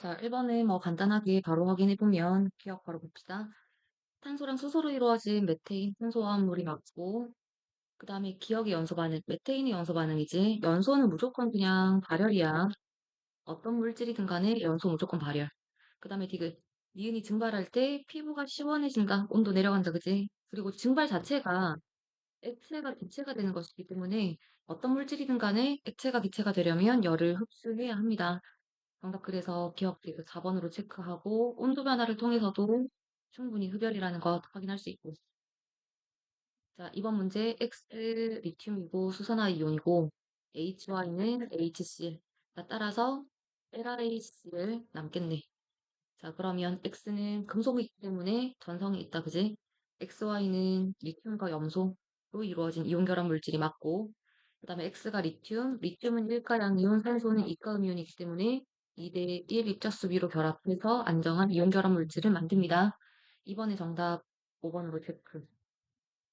자, 1번에 뭐 간단하게 바로 확인해보면 기억 바로 봅시다. 탄소랑 수소로 이루어진 메테인 탄소화합물이 맞고, 그 다음에 기억의 연소 반응, 메테인의 연소 반응이지. 연소는 무조건 그냥 발열이야. 어떤 물질이든 간에 연소 무조건 발열. 그 다음에 디귿, 니은이 증발할 때 피부가 시원해진다, 온도 내려간다, 그지? 그리고 증발 자체가 액체가 기체가 되는 것이기 때문에 어떤 물질이든 간에 액체가 기체가 되려면 열을 흡수해야 합니다. 정답 그래서 기억 그 4번으로 체크하고 온도 변화를 통해서도 충분히 흡열이라는 것 확인할 수 있고. 자, 이번 문제 X 리튬이고 수산화 이온이고 HY는 HCl. 자, 따라서 LiHCl 남겠네. 자, 그러면 X는 금속이기 때문에 전성이 있다, 그지? XY는 리튬과 염소로 이루어진 이온 결합 물질이 맞고, 그 다음에 X가 리튬, 리튬은 1가량 이온, 산소는 2가 음이온이기 때문에 2대1 입자수 비로 결합해서 안정한 이온 결합 물질을 만듭니다. 이번에 정답 5번으로 체크.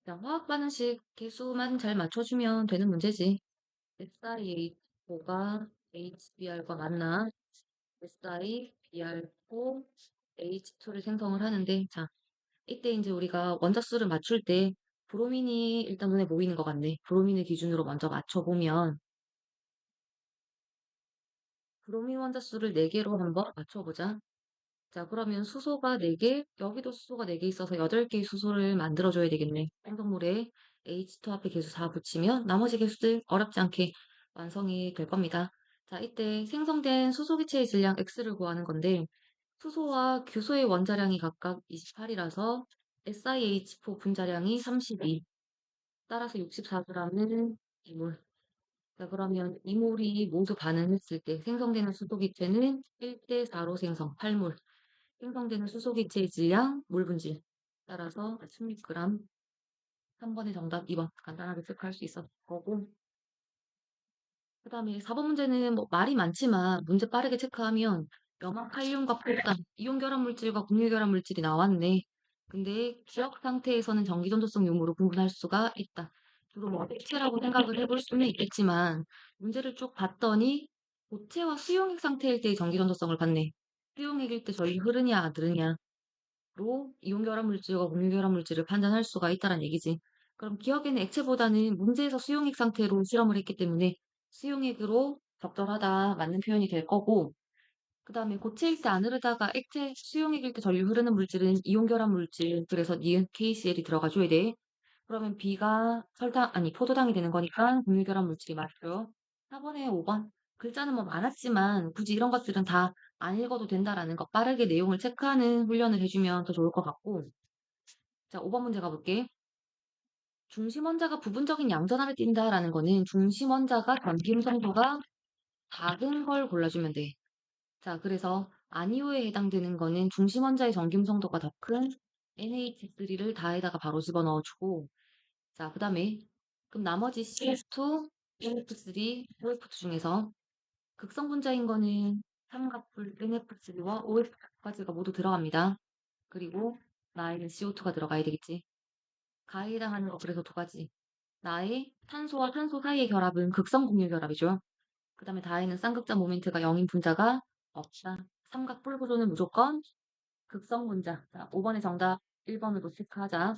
자, 화학 반응식 개수만 잘 맞춰주면 되는 문제지. SiH4가 HBr과 만나 SiBr4 H2를 생성을 하는데, 자, 이때 이제 우리가 원자수를 맞출 때 브로민이 일단 눈에 보이는 것 같네. 브로민을 기준으로 먼저 맞춰보면 브로민 원자수를 4개로 한번 맞춰보자. 자, 그러면 수소가 4개, 여기도 수소가 4개 있어서 8개의 수소를 만들어줘야 되겠네. 생성물에 H2 앞에 개수 4 붙이면 나머지 개수들 어렵지 않게 완성이 될 겁니다. 자, 이때 생성된 수소 기체의 질량 X를 구하는 건데, 수소와 규소의 원자량이 각각 28이라서 SiH4 분자량이 32, 따라서 64g은 이몰. 자, 그러면 이몰이 모두 반응했을 때 생성되는 수소 기체는 1대4로 생성, 8몰. 생성되는 수소 기체의 질량, 물 분질. 따라서 16g. 3번의 정답 2번. 간단하게 체크할 수 있었을 거고. 그 다음에 4번 문제는 뭐 말이 많지만 문제 빠르게 체크하면 염화칼륨과 포탄, 이온 결합 물질과 공유 결합 물질이 나왔네. 근데 기억 상태에서는 전기 전도성 유무로 구분할 수가 있다. 주로 뭐 액체라고 생각을 해볼 수는 있겠지만 문제를 쭉 봤더니 고체와 수용액 상태일 때의 전기 전도성을 봤네. 수용액일 때 전류 흐르냐 안 흐르냐로 이온 결합 물질과 공유 결합 물질을 판단할 수가 있다는 얘기지. 그럼 기억에는 액체보다는 문제에서 수용액 상태로 실험을 했기 때문에 수용액으로 적절하다 맞는 표현이 될 거고, 그 다음에 고체일 때 안 흐르다가 액체 수용액일 때 전류 흐르는 물질은 이온 결합 물질, 그래서 니은 KCl이 들어가줘야 돼. 그러면 B가 설탕 아니 포도당이 되는 거니까 공유 결합 물질이 맞죠. 4번에 5번. 글자는 뭐 많았지만 굳이 이런 것들은 다 안 읽어도 된다라는 거 빠르게 내용을 체크하는 훈련을 해주면 더 좋을 것 같고. 자, 5번 문제 가볼게. 중심 원자가 부분적인 양전하를 띈다라는 거는 중심 원자가 전김 성도가 작은 걸 골라주면 돼. 자, 그래서 아니오에 해당되는 거는 중심 원자의 전김 성도가 더 큰 NH3를 다에다가 바로 집어넣어주고, 자, 그 다음에 그럼 나머지 CF2, NF3, OF2 중에서 극성 분자인 거는 삼각불 NF3와 OF2까지가 모두 들어갑니다. 그리고 나에는 CO2가 들어가야 되겠지. 가에 해당하는 거 그래서 두 가지. 나의 탄소와 탄소 사이의 결합은 극성 공유 결합이죠. 그 다음에 다에는 쌍극자 모멘트가 0인 분자가 없다. 삼각뿔 구조는 무조건 극성 분자. 자, 5번의 정답 1번으로 체크하자.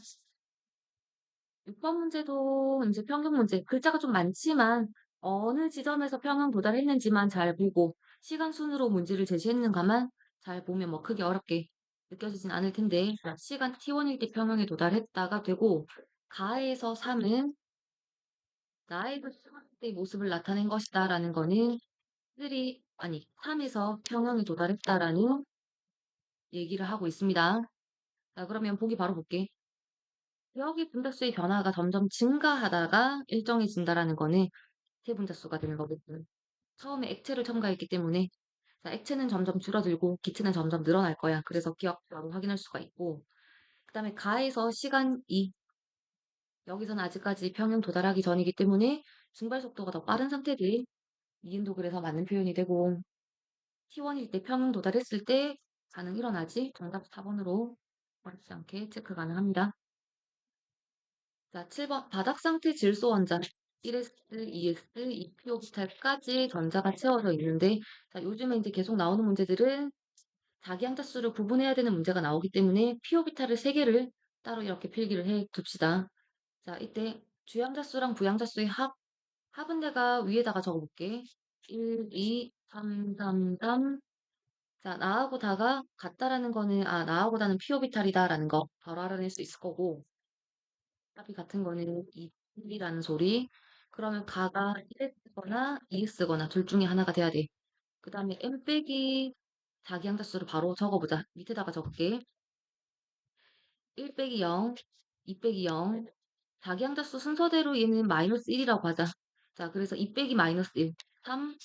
6번 문제도 이제 평형 문제. 글자가 좀 많지만 어느 지점에서 평형 도달했는지만 잘 보고 시간 순으로 문제를 제시했는가만 잘 보면 뭐 크게 어렵게 느껴지진 않을 텐데, 시간 t1일 때 평형에 도달했다가 되고, 가에서 3은 나의 그 때의 모습을 나타낸 것이다 라는 거는 3에서 평형에 도달했다라는 얘기를 하고 있습니다. 자, 그러면 보기 바로 볼게. 기억의 분자수의 변화가 점점 증가하다가 일정해진다라는 거는 세 분자수가 되는 거거든. 처음에 액체를 첨가했기 때문에, 자, 액체는 점점 줄어들고 기체는 점점 늘어날 거야. 그래서 기억 바로 확인할 수가 있고, 그 다음에 가에서 시간 2, 여기서는 아직까지 평형 도달하기 전이기 때문에 증발 속도가 더 빠른 상태들, 니은도 그래서 맞는 표현이 되고, T1일 때 평형 도달했을 때 반응 일어나지? 정답 4번으로 어렵지 않게 체크 가능합니다. 자, 7번 바닥 상태 질소 원자 1s, 2s, 2p 오비탈까지 전자가 채워져 있는데, 자, 요즘에 이제 계속 나오는 문제들은 자기 항자수를 구분해야 되는 문제가 나오기 때문에 p 오비탈을 3개를 따로 이렇게 필기를 해 둡시다. 자, 이때 주항자수랑 부항자수의 합은 내가 위에다가 적어볼게. 1, 2, 3, 3, 3. 자, 나하고 다가 같다라는 거는, 나하고 다는 p 오비탈이다라는 거 바로 알아낼 수 있을 거고, 합이 같은 거는 2이라는 소리. 그러면 가가 1을 쓰거나 2를 쓰거나 둘 중에 하나가 돼야 돼. 그 다음에 m 빼기 자기 항자수를 바로 적어보자. 밑에다가 적을게. 1 빼기 0, 2 빼기 0. 자기 항자수 순서대로 얘는 마이너스 1이라고 하자. 자, 그래서 2 빼기 마이너스 1, 3.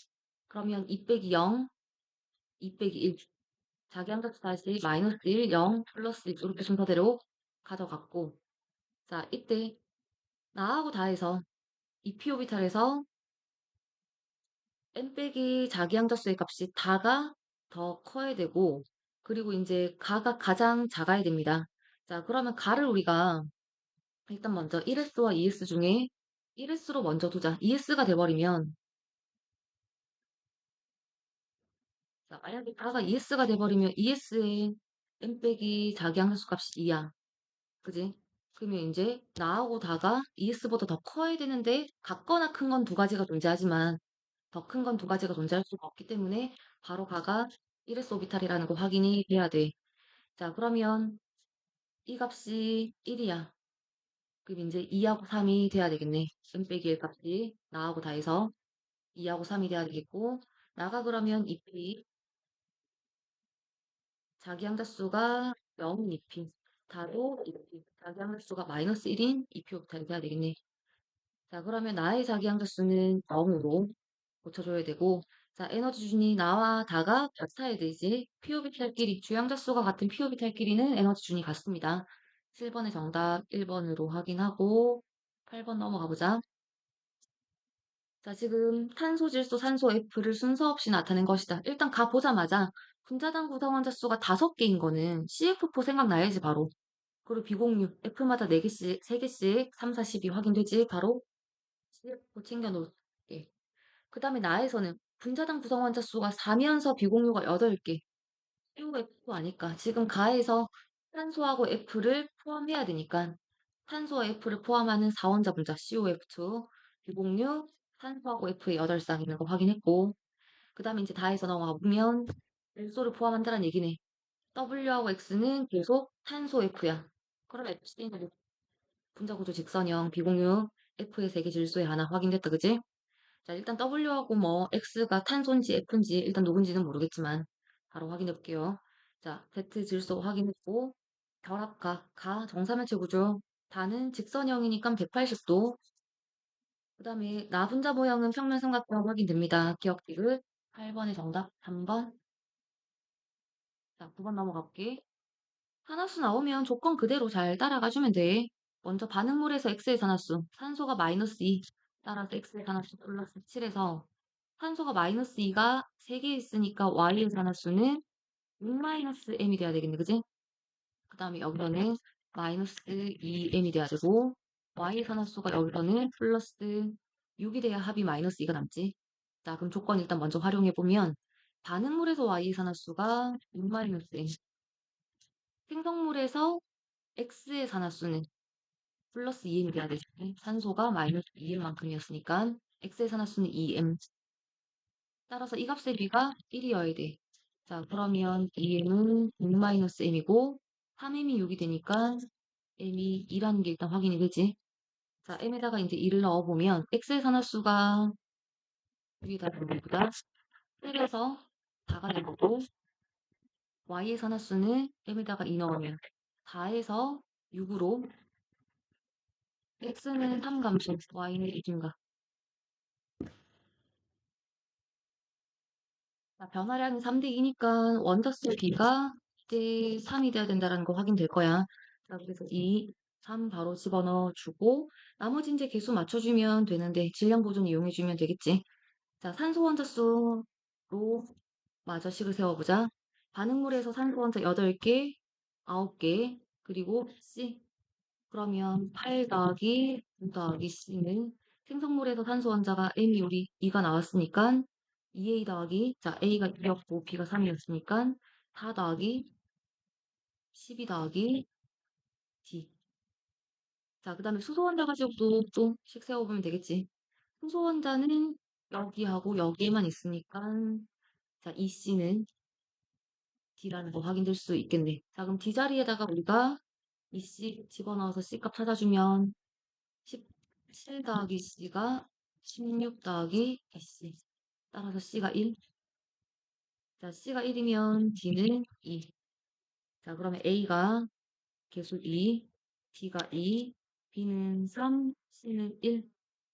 그러면 2 빼기 0, 2 빼기 1. 자기 항자수 다시 마이너스 1, 0, 플러스 1 이렇게 순서대로 가져갔고. 자, 이때 나하고 다해서 이 p 오비탈에서 n 빼기 자기 항자수의 값이 다가 더 커야 되고, 그리고 이제 가가 가장 작아야 됩니다. 자, 그러면 가를 우리가 일단 먼저 1S와 2S 중에 1S로 먼저 두자. 2S가 돼버리면, 자, 만약에 가가 2S가 돼버리면 2S의 n 빼기 자기 항자수 값이 2야. 그지? 그러면 이제 나하고 다가 ES보다 더 커야 되는데 같거나 큰 건 두 가지가 존재하지만 더 큰 건 두 가지가 존재할 수가 없기 때문에 바로 가가 1S 오비탈이라는 거 확인이 돼야 돼. 자, 그러면 이 값이 1이야. 그럼 이제 2하고 3이 돼야 되겠네. n 빼기 1 값이 나하고 다해서 2하고 3이 돼야 되겠고, 나가 그러면 2p, 자기 항자수가 0인 2p, 다도 2p, 자기 항자수가 마이너스 1인 2p 오비탈이 돼야 되겠네. 자, 그러면 나의 자기 항자수는 0으로 고쳐줘야 되고, 자, 에너지 준이 나와 다가 같아야 되지. p 오비탈끼리, 주항자수가 같은 p 오비탈끼리는 에너지 준이 같습니다. 7번의 정답 1번으로 확인하고 8번 넘어가 보자. 자, 지금 탄소, 질소, 산소, F를 순서 없이 나타낸 것이다. 일단 가보자마자 분자당 구성원자 수가 5개인 거는 CF4 생각나야지 바로. 그리고 비공유 F마다 4개씩, 3개씩 3, 4, 12 확인되지 바로 CF4 챙겨놓을게. 그 다음에 나에서는 분자당 구성원자 수가 4면서 비공유가 8개. COF2 아니까 지금 가에서 탄소하고 F를 포함해야 되니까 탄소와 F를 포함하는 4원자 분자 COF2 비공유 탄소하고 F의 8쌍 있는 거 확인했고, 그 다음에 이제 다해서 넘어가 보면 질소를 포함한다는 얘기네. W하고 X는 계속 탄소 F야. 그럼 FC는 분자 구조 직선형 비공유 F의 3개 질소에 하나 확인됐다, 그지? 자, 일단 W하고 뭐 X가 탄소인지 F인지 일단 누군지는 모르겠지만 바로 확인해 볼게요. 자, Z 질소 확인했고, 결합각 가 정사면체 구조, 다는 직선형이니까 180도. 그 다음에 나 분자 모형은 평면 삼각형 확인됩니다. 기억 디귿 8번의 정답 3번. 자, 9번 넘어가 볼게. 산화수 나오면 조건 그대로 잘 따라가주면 돼. 먼저 반응물에서 X의 산화수, 산소가 마이너스 2, 따라서 X의 산화수 플러스 7에서 산소가 마이너스 2가 3개 있으니까 Y의 산화수는 6-M이 돼야 되겠네, 그지? 그 다음에 여기서는 마이너스 2M이 돼야 되고, Y의 산화수가 여기서는 플러스 6이 돼야 합이 마이너스 2가 남지. 자, 그럼 조건 일단 먼저 활용해보면, 반응물에서 Y의 산화수가 6-M, 생성물에서 X의 산화수는 플러스 2M이 돼야 되지. 산소가 마이너스 2M만큼이었으니까 X의 산화수는 2M. 따라서 이 값의 B가 1이어야 돼. 자, 그러면 2M은 6-M이고 3M이 6이 되니까 M이 2라는 게 일단 확인이 되지. 자, M에다가 이제 2를 넣어보면 X의 산화수가 위에다 보다 때려서 4가 될 거고, Y의 산화수는 M에다가 2 넣으면 4에서 6으로, X는 3감소, Y는 2증가. 자, 변화량이 3대 2니까 원자수 B가 이제 3이 돼야 된다는 거 확인될 거야. 자, 그래서 2, 3 바로 집어넣어 주고 나머지 이제 개수 맞춰주면 되는데 질량 보존 이용해주면 되겠지. 자, 산소 원자수로 마저 식을 세워보자. 반응물에서 산소 원자 8개, 9개, 그리고 C. 그러면 8 더하기 9 더하기 C는 생성물에서 산소 원자가 M이 우리 2가 나왔으니까 2A 더하기, 자, A가 2였고 B가 3이었으니까 4 더하기 12 더하기 D. 자, 그 다음에 수소 원자 가지고 또씩 세워보면 되겠지. 수소 원자는 여기하고 여기에만 있으니까, 자, EC는 D라는 거 확인될 수 있겠네. 자, 그럼 D 자리에다가 우리가 EC 집어넣어서 C값 찾아주면 17 더하기 C가 16 더하기 EC. 따라서 C가 1. 자, C가 1이면 D는 2. 자, 그러면 A가 계수 2, D가 2, B는 3, C는 1.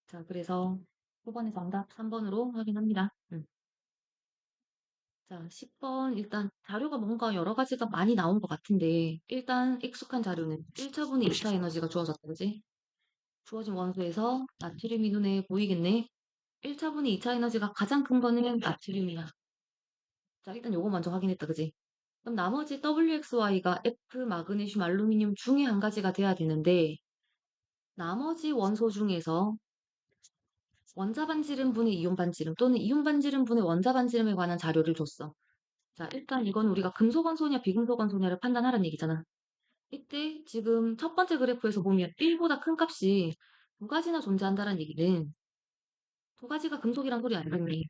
자, 그래서 5번의 정답 3번으로 확인합니다. 자, 10번 일단 자료가 뭔가 여러 가지가 많이 나온 것 같은데 일단 익숙한 자료는 1차분의 2차 에너지가 주어졌다, 그지? 주어진 원소에서 나트륨이 눈에 보이겠네? 1차분의 2차 에너지가 가장 큰 거는 나트륨이야. 자, 일단 요거 먼저 확인했다, 그지? 그럼 나머지 WXY가 F, 마그네슘, 알루미늄 중에 한 가지가 돼야 되는데 나머지 원소 중에서 원자 반지름 분의 이온 반지름 또는 이온 반지름 분의 원자 반지름에 관한 자료를 줬어. 자, 일단 이건 우리가 금속 원소냐 비금속 원소냐를 판단하라는 얘기잖아. 이때 지금 첫 번째 그래프에서 보면 1보다 큰 값이 두 가지나 존재한다는 얘기는 두 가지가 금속이란 소리 아니겠니?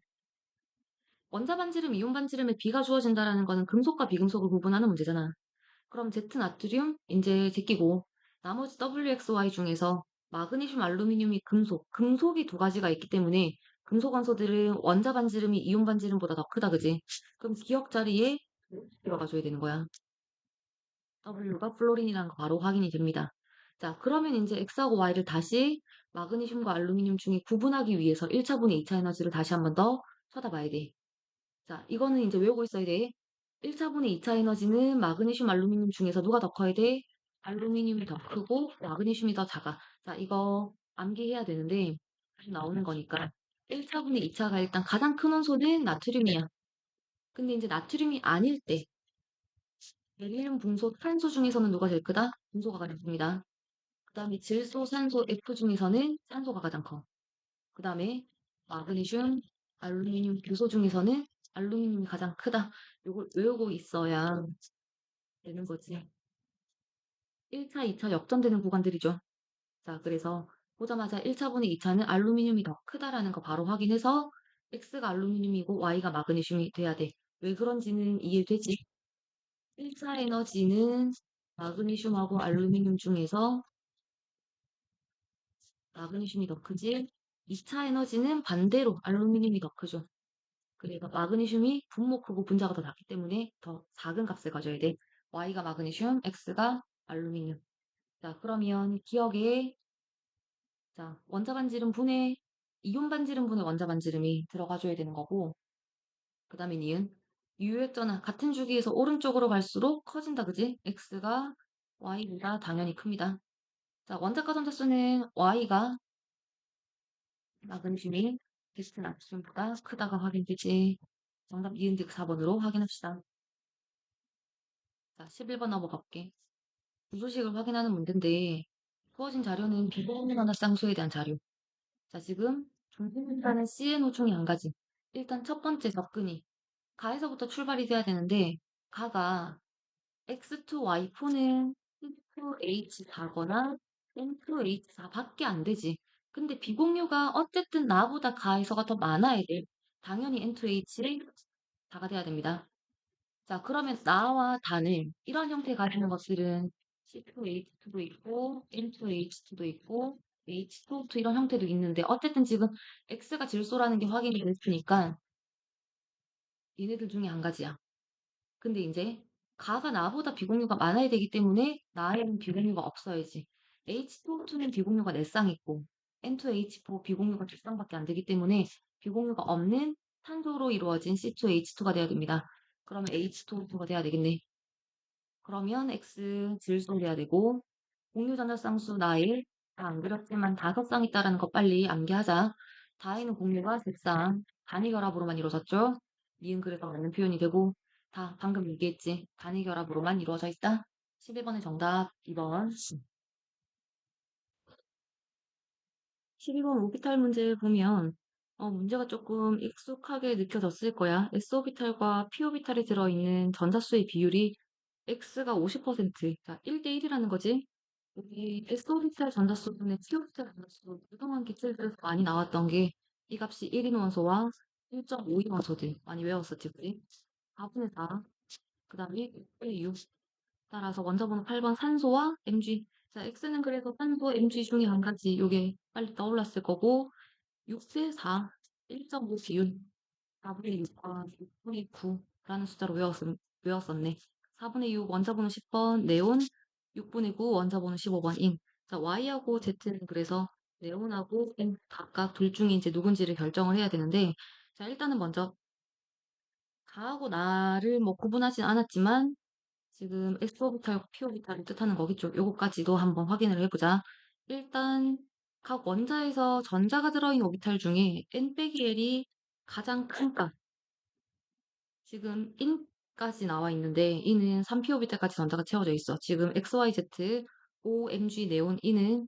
원자 반지름, 이온 반지름에 비가 주어진다라는 거는 금속과 비금속을 구분하는 문제잖아. 그럼 Z 나트륨 이제 제끼고 나머지 WXY 중에서 마그네슘, 알루미늄이 금속이 두 가지가 있기 때문에 금속 원소들은 원자 반지름이 이온 반지름보다 더 크다, 그지? 그럼 기억 자리에 들어가줘야 되는 거야. W가 플로린이라는 거 바로 확인이 됩니다. 자, 그러면 이제 X하고 Y를 다시 마그네슘과 알루미늄 중에 구분하기 위해서 1차분의 2차 에너지를 다시 한번 더 쳐다봐야 돼. 자, 이거는 이제 외우고 있어야 돼. 1차분의 2차 에너지는 마그네슘, 알루미늄 중에서 누가 더 커야 돼? 알루미늄이 더 크고 마그네슘이 더 작아. 자, 이거 암기해야 되는데 다시 나오는 거니까 1차분의 2차가 일단 가장 큰 원소는 나트륨이야. 근데 이제 나트륨이 아닐 때 헬륨, 붕소, 탄소 중에서는 누가 제일 크다? 붕소가 가장 큽니다. 그 다음에 질소, 산소, F 중에서는 산소가 가장 커. 그 다음에 마그네슘, 알루미늄, 교소 중에서는 알루미늄이 가장 크다. 이걸 외우고 있어야 되는 거지. 1차, 2차 역전되는 구간들이죠. 자, 그래서 보자마자 1차분의 2차는 알루미늄이 더 크다라는 거 바로 확인해서 X가 알루미늄이고 Y가 마그네슘이 돼야 돼. 왜 그런지는 이해되지? 1차 에너지는 마그네슘하고 알루미늄 중에서 마그네슘이 더 크지? 2차 에너지는 반대로 알루미늄이 더 크죠. 그래서 마그네슘이 분모 크고 분자가 더 작기 때문에 더 작은 값을 가져야 돼. Y가 마그네슘, X가 알루미늄. 자, 그러면 기억에 자, 원자 반지름 분의 이온 반지름 분의 원자 반지름이 들어가줘야 되는 거고 그 다음에 니은 유효했잖아. 같은 주기에서 오른쪽으로 갈수록 커진다, 그지? X가 Y보다 당연히 큽니다. 자, 원자과 전자수는 Y가 마그네슘이 베스트 나트륨보다 크다가 확인되지. 정답 이은득 4번으로 확인합시다. 자, 11번 넘어갈게. 구조식을 확인하는 문제인데 주어진 자료는 비공유하나 쌍수에 대한 자료. 자, 지금 중심분자는 CNO 중에 한 가지. 일단 첫 번째 접근이 가에서부터 출발이 돼야 되는데 가가 X2Y4는 C2H4거나 N2H4밖에 안 되지. 근데 비공유가 어쨌든 나보다 가에서가 더 많아야 돼. 당연히 N2H4가 돼야 됩니다. 자, 그러면 나와 단을 이런 형태 가지는 것들은 C2H2도 있고 N2H2도 있고 H2O2 이런 형태도 있는데 어쨌든 지금 X가 질소라는 게 확인이 됐으니까 얘네들 중에 한 가지야. 근데 이제 가가 나보다 비공유가 많아야 되기 때문에 나에는 비공유가 없어야지. H2O2는 비공유가 4쌍 있고 N2H4 비공유가 2쌍밖에 안 되기 때문에 비공유가 없는 탄소로 이루어진 C2H2가 돼야 됩니다. 그러면 H2O2가 돼야 되겠네. 그러면 X 질소 돼야 되고 공유전자쌍수 나일 다안 그렸지만 5쌍 있다라는 거 빨리 암기하자. 다에는 공유가 3쌍 단위 결합으로만 이루어졌죠. 니은 그래서 맞는 표현이 되고 다 방금 얘기했지. 단위 결합으로만 이루어져 있다. 11번의 정답 2번. 12번 오비탈 문제 보면 문제가 조금 익숙하게 느껴졌을 거야. S오비탈과 P오비탈이 들어있는 전자수의 비율이 X가 50%, 자, 1대1이라는 거지. 우리 S오비탈 전자수분의 P오비탈 전자수, 그동안 기출들에서 많이 나왔던 게 이 값이 1인 원소와 1.5인 원소들 많이 외웠었지, 우리. 4분의 4, 그 다음에 6분의 6. 따라서 원자 번호 8번 산소와 Mg. 자, X는 그래서 산소, Mg 중에 한 가지, 요게 빨리 떠올랐을 거고, 6대 4, 1.5 비율. 4분의 6과 6분의 9라는 숫자로 외웠었네. 4분의 6 원자번호 10번 네온, 6분의 9 원자번호 15번 인. 자, Y하고 Z는 그래서 네온하고 인 각각 둘 중에 이제 누군지를 결정을 해야 되는데, 자, 일단은 먼저 가하고 나를 뭐 구분하진 않았지만 지금 S오비탈, P오비탈을 뜻하는 거겠죠. 요거까지도 한번 확인을 해보자. 일단 각 원자에서 전자가 들어있는 오비탈 중에 N-L이 가장 큰 값. 지금 in까지 나와 있는데 in은 3p-오비탈까지 전자가 채워져 있어. 지금 XYZ, OMG 네온 in은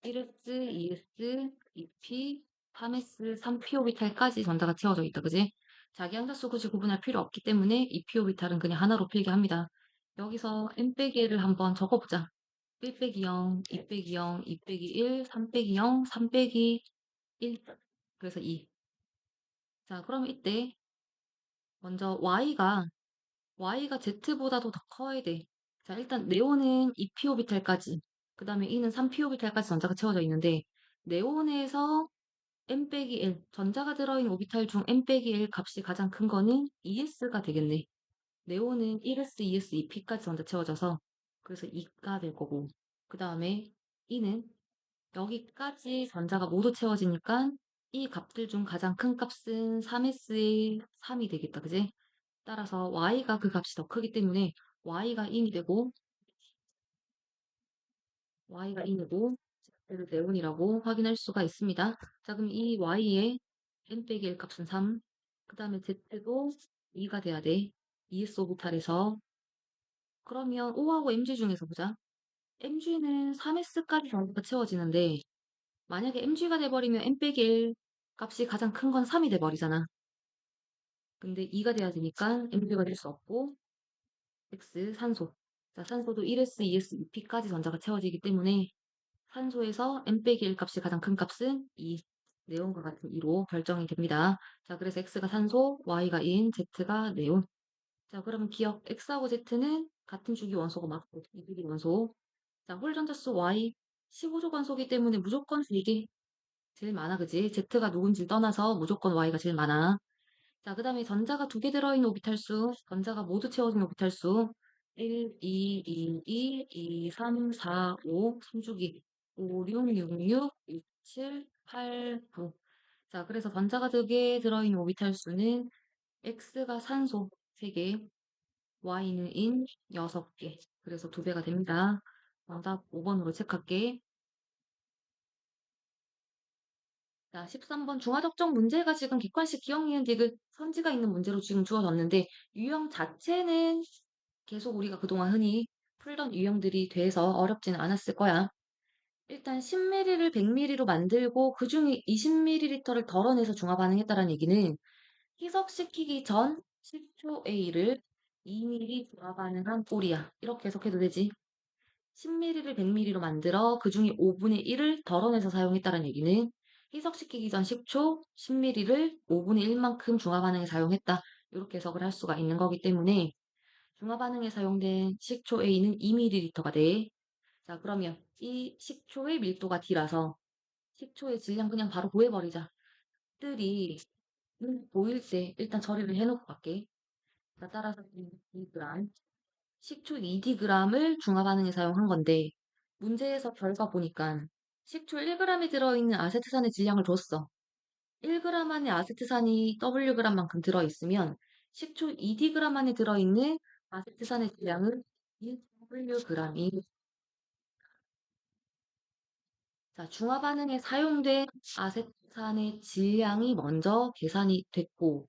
1s, 2s, 2p, 3s, 3p-오비탈까지 전자가 채워져 있다. 그지? 자기 함수수 굳이 구분할 필요 없기 때문에 2p-오비탈은 그냥 하나로 필기합니다. 여기서 n-를 한번 적어보자. 1 빼기 0, 2 빼기 0, 2 빼기 1, 3 빼기 0, 3 빼기 1. 그래서 2. 자, 그럼 이때 먼저 y가 z보다도 더 커야 돼. 자, 일단 네온은 2p-오비탈까지, 그 다음에 e는 3p-오비탈까지 전자가 채워져 있는데 네온에서 n-1, 전자가 들어있는 오비탈 중 n-1 값이 가장 큰 거는 ES가 되겠네. 네온은 1s, 2s, 2p까지 전자 채워져서 그래서 2가 될 거고, 그 다음에 e는 여기까지 전자가 모두 채워지니까 이 값들 중 가장 큰 값은 3s의 3이 되겠다. 그지? 따라서 y가 그 값이 더 크기 때문에 y가 인이 되고 y가 인이고 z를 네온이라고 확인할 수가 있습니다. 자, 그럼 이 y의 n-1 값은 3, 그 다음에 z도 2가 돼야 돼. ES 오비탈에서. 그러면 O하고 MG 중에서 보자. MG는 3S까지 전부가 채워지는데 만약에 MG가 돼버리면 n-1 값이 가장 큰 건 3이 돼버리잖아. 근데 2가 돼야 되니까 MG가 될 수 없고 X 산소. 자, 산소도 1S, 2S, 2P까지 전자가 채워지기 때문에 산소에서 n-1 값이 가장 큰 값은 2. 네온과 같은 2로 결정이 됩니다. 자, 그래서 X가 산소, Y가 인, Z가 네온. 자, 그러면 기억 X하고 Z는 같은 주기 원소가 맞고 이주기 원소. 자, 홀전자수 Y 15조 관소기 때문에 무조건 이게 제일 많아, 그지? Z가 누군지 떠나서 무조건 Y가 제일 많아. 자, 그 다음에 전자가 두 개 들어있는 오비탈 수, 전자가 모두 채워진 오비탈 수, 1, 2, 2, 2, 2, 3, 4, 5, 3주기, 5, 6, 6, 6, 6, 7, 8, 9. 자, 그래서 전자가 두 개 들어있는 오비탈 수는 X가 산소 3개, Y는 인 6개. 그래서 2배가 됩니다. 정답 5번으로 체크할게. 자, 13번 중화적정 문제가 지금 객관식 기억, 니은, 디귿 선지가 있는 문제로 지금 주어졌는데 유형 자체는 계속 우리가 그동안 흔히 풀던 유형들이 돼서 어렵지는 않았을 거야. 일단 10ml를 100ml로 만들고 그중에 20ml를 덜어내서 중화 반응했다는 얘기는 희석시키기 전 식초 A를 2ml 중화 반응한 꼴이야. 이렇게 해석해도 되지. 10ml를 100ml로 만들어 그중에 5분의 1을 덜어내서 사용했다는 얘기는 희석시키기 전 식초 10ml를 5분의 1만큼 중화 반응에 사용했다. 이렇게 해석을 할 수가 있는 거기 때문에 중화 반응에 사용된 식초 A는 2ml가 돼. 자, 그러면 이 식초의 밀도가 D라서 식초의 질량 그냥 바로 구해버리자. 들이 보일 때 일단 처리를 해놓고 갈게. 자, 따라서 2g, 식초 2dg을 중화 반응에 사용한 건데 문제에서 결과 보니까 식초 1g이 들어있는 아세트산의 질량을 줬어. 1g 안에 아세트산이 Wg만큼 들어있으면 식초 2dg 안에 들어있는 아세트산의 질량은 1Wg이. 자, 중화 반응에 사용된 아세트산의 질량이 먼저 계산이 됐고,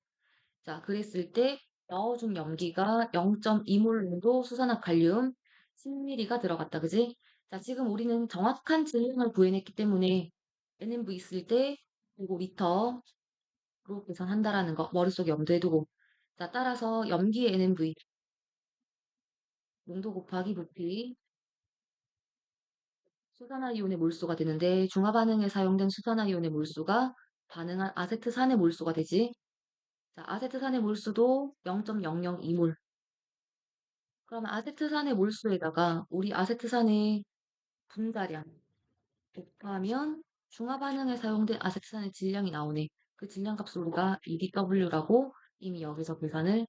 자, 그랬을 때 넣어준 염기가 0.2몰 정도 수산화 칼륨 10ml가 들어갔다. 그지? 자, 지금 우리는 정확한 질량을 구해냈기 때문에 NMV 있을 때 그리고 리터 계산한다라는 거 머릿속에 염두에 두고. 자, 따라서 염기의 NMV, 농도 곱하기 부피, 수산화이온의 몰수가 되는데 중화 반응에 사용된 수산화이온의 몰수가 반응한 아세트산의 몰수가 되지. 자, 아세트산의 몰수도 0.002몰. 그러면 아세트산의 몰수에다가 우리 아세트산의 분자량 곱하면 중화 반응에 사용된 아세트산의 질량이 나오네. 그 질량 값을 우리가 EDW라고 이미 여기서 계산을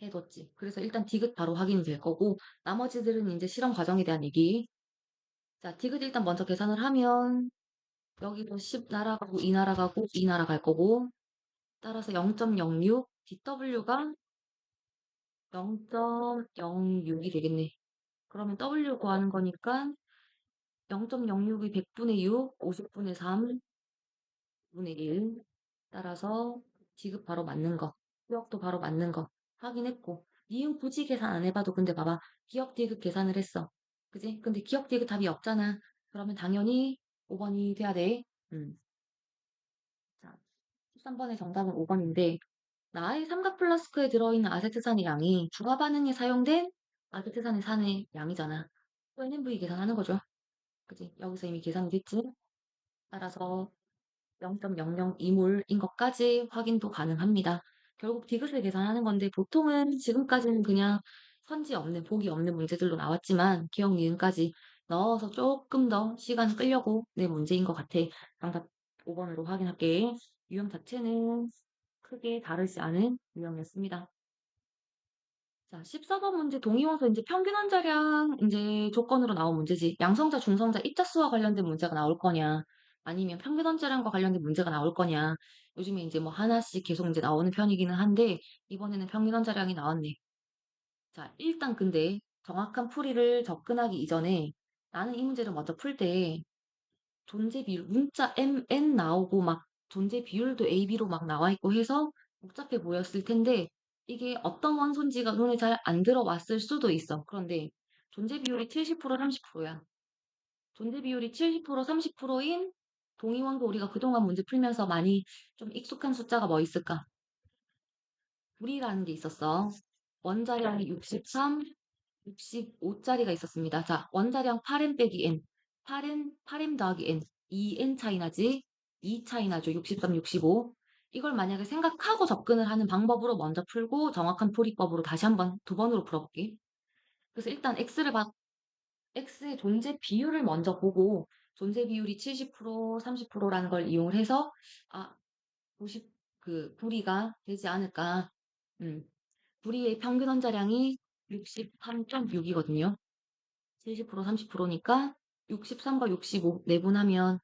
해뒀지. 그래서 일단 디귿 바로 확인이 될 거고 나머지들은 이제 실험 과정에 대한 얘기. 자, 디귿 일단 먼저 계산을 하면 여기도 10 날아가고 2 날아가고 2 날아갈 거고 따라서 0.06 DW가 0.06이 되겠네. 그러면 W 구하는 거니까 0.06이 100분의 6, 50분의 3, 분의 1. 따라서 지급 바로 맞는 거, 기억도 바로 맞는 거 확인했고 니은 굳이 계산 안 해봐도 근데 봐봐. 기억 디귿 계산을 했어. 그지? 근데 기억 디귿 답이 없잖아. 그러면 당연히 5번이 돼야 돼. 자, 13번의 정답은 5번인데 나의 삼각 플라스크에 들어있는 아세트산의 양이 중화 반응에 사용된 아세트산의 산의 양이잖아. 또 NMV 계산하는 거죠. 그지? 여기서 이미 계산이 됐지? 따라서 0.002몰인 것까지 확인도 가능합니다. 결국 디귿을 계산하는 건데 보통은 지금까지는 그냥 선지 없는, 보기 없는 문제들로 나왔지만 기억 니은까지 넣어서 조금 더 시간 끌려고 내 문제인 것 같아. 정답 5번으로 확인할게. 유형 자체는 크게 다르지 않은 유형이었습니다. 자, 14번 문제 동의원서 이제 평균 원자량 이제 조건으로 나온 문제지. 양성자, 중성자, 입자수와 관련된 문제가 나올 거냐, 아니면 평균 원자량과 관련된 문제가 나올 거냐. 요즘에 이제 뭐 하나씩 계속 이제 나오는 편이기는 한데 이번에는 평균 원자량이 나왔네. 자, 일단 근데 정확한 풀이를 접근하기 이전에 나는 이 문제를 먼저 풀 때 존재 비율, 문자 M, N 나오고 막 존재 비율도 A, B로 막 나와 있고 해서 복잡해 보였을 텐데 이게 어떤 원소인지가 눈에 잘 안 들어왔을 수도 있어. 그런데 존재 비율이 70% 30%야. 존재 비율이 70% 30%인 동위원소 우리가 그동안 문제 풀면서 많이 좀 익숙한 숫자가 뭐 있을까? 불이라는 게 있었어. 원자량이 63, 65짜리가 있었습니다. 자, 원자량 8m 빼기 n. 8m 더하기 n. 2n 차이 나지? 2 차이 나죠. 63, 65. 이걸 만약에 생각하고 접근을 하는 방법으로 먼저 풀고 정확한 풀이법으로 다시 한번 두 번으로 풀어볼게. 그래서 일단 x의 존재 비율을 먼저 보고 존재 비율이 70%, 30%라는 걸 이용을 해서 90, 불이가 되지 않을까. 음, 불이의 평균 원자량이 63.6이거든요. 70% 30%니까 63과 65 내분하면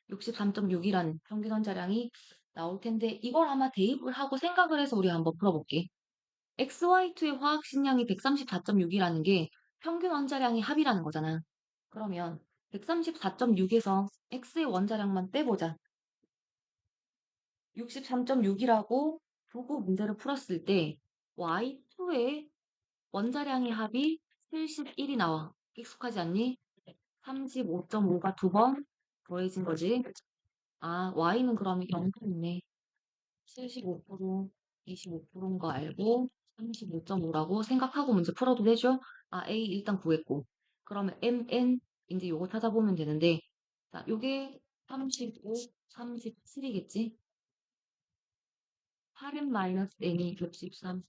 63.6이라는 평균 원자량이 나올 텐데 이걸 아마 대입을 하고 생각을 해서 우리 한번 풀어볼게. XY2의 화학식량이 134.6이라는 게 평균 원자량의 합이라는 거잖아. 그러면 134.6에서 X의 원자량만 빼보자. 63.6이라고 보고 문제를 풀었을 때 Y2의 원자량의 합이 71이 나와. 익숙하지 않니? 35.5가 두 번 더해진 거지. Y는 그럼 0도 있네. 75%, 25%인 거 알고 35.5라고 생각하고 문제 풀어도 되죠? A 일단 구했고. 그러면 MN 이제 요거 찾아보면 되는데 자, 요게 35, 37이겠지? 8M 마이너스 N이 63.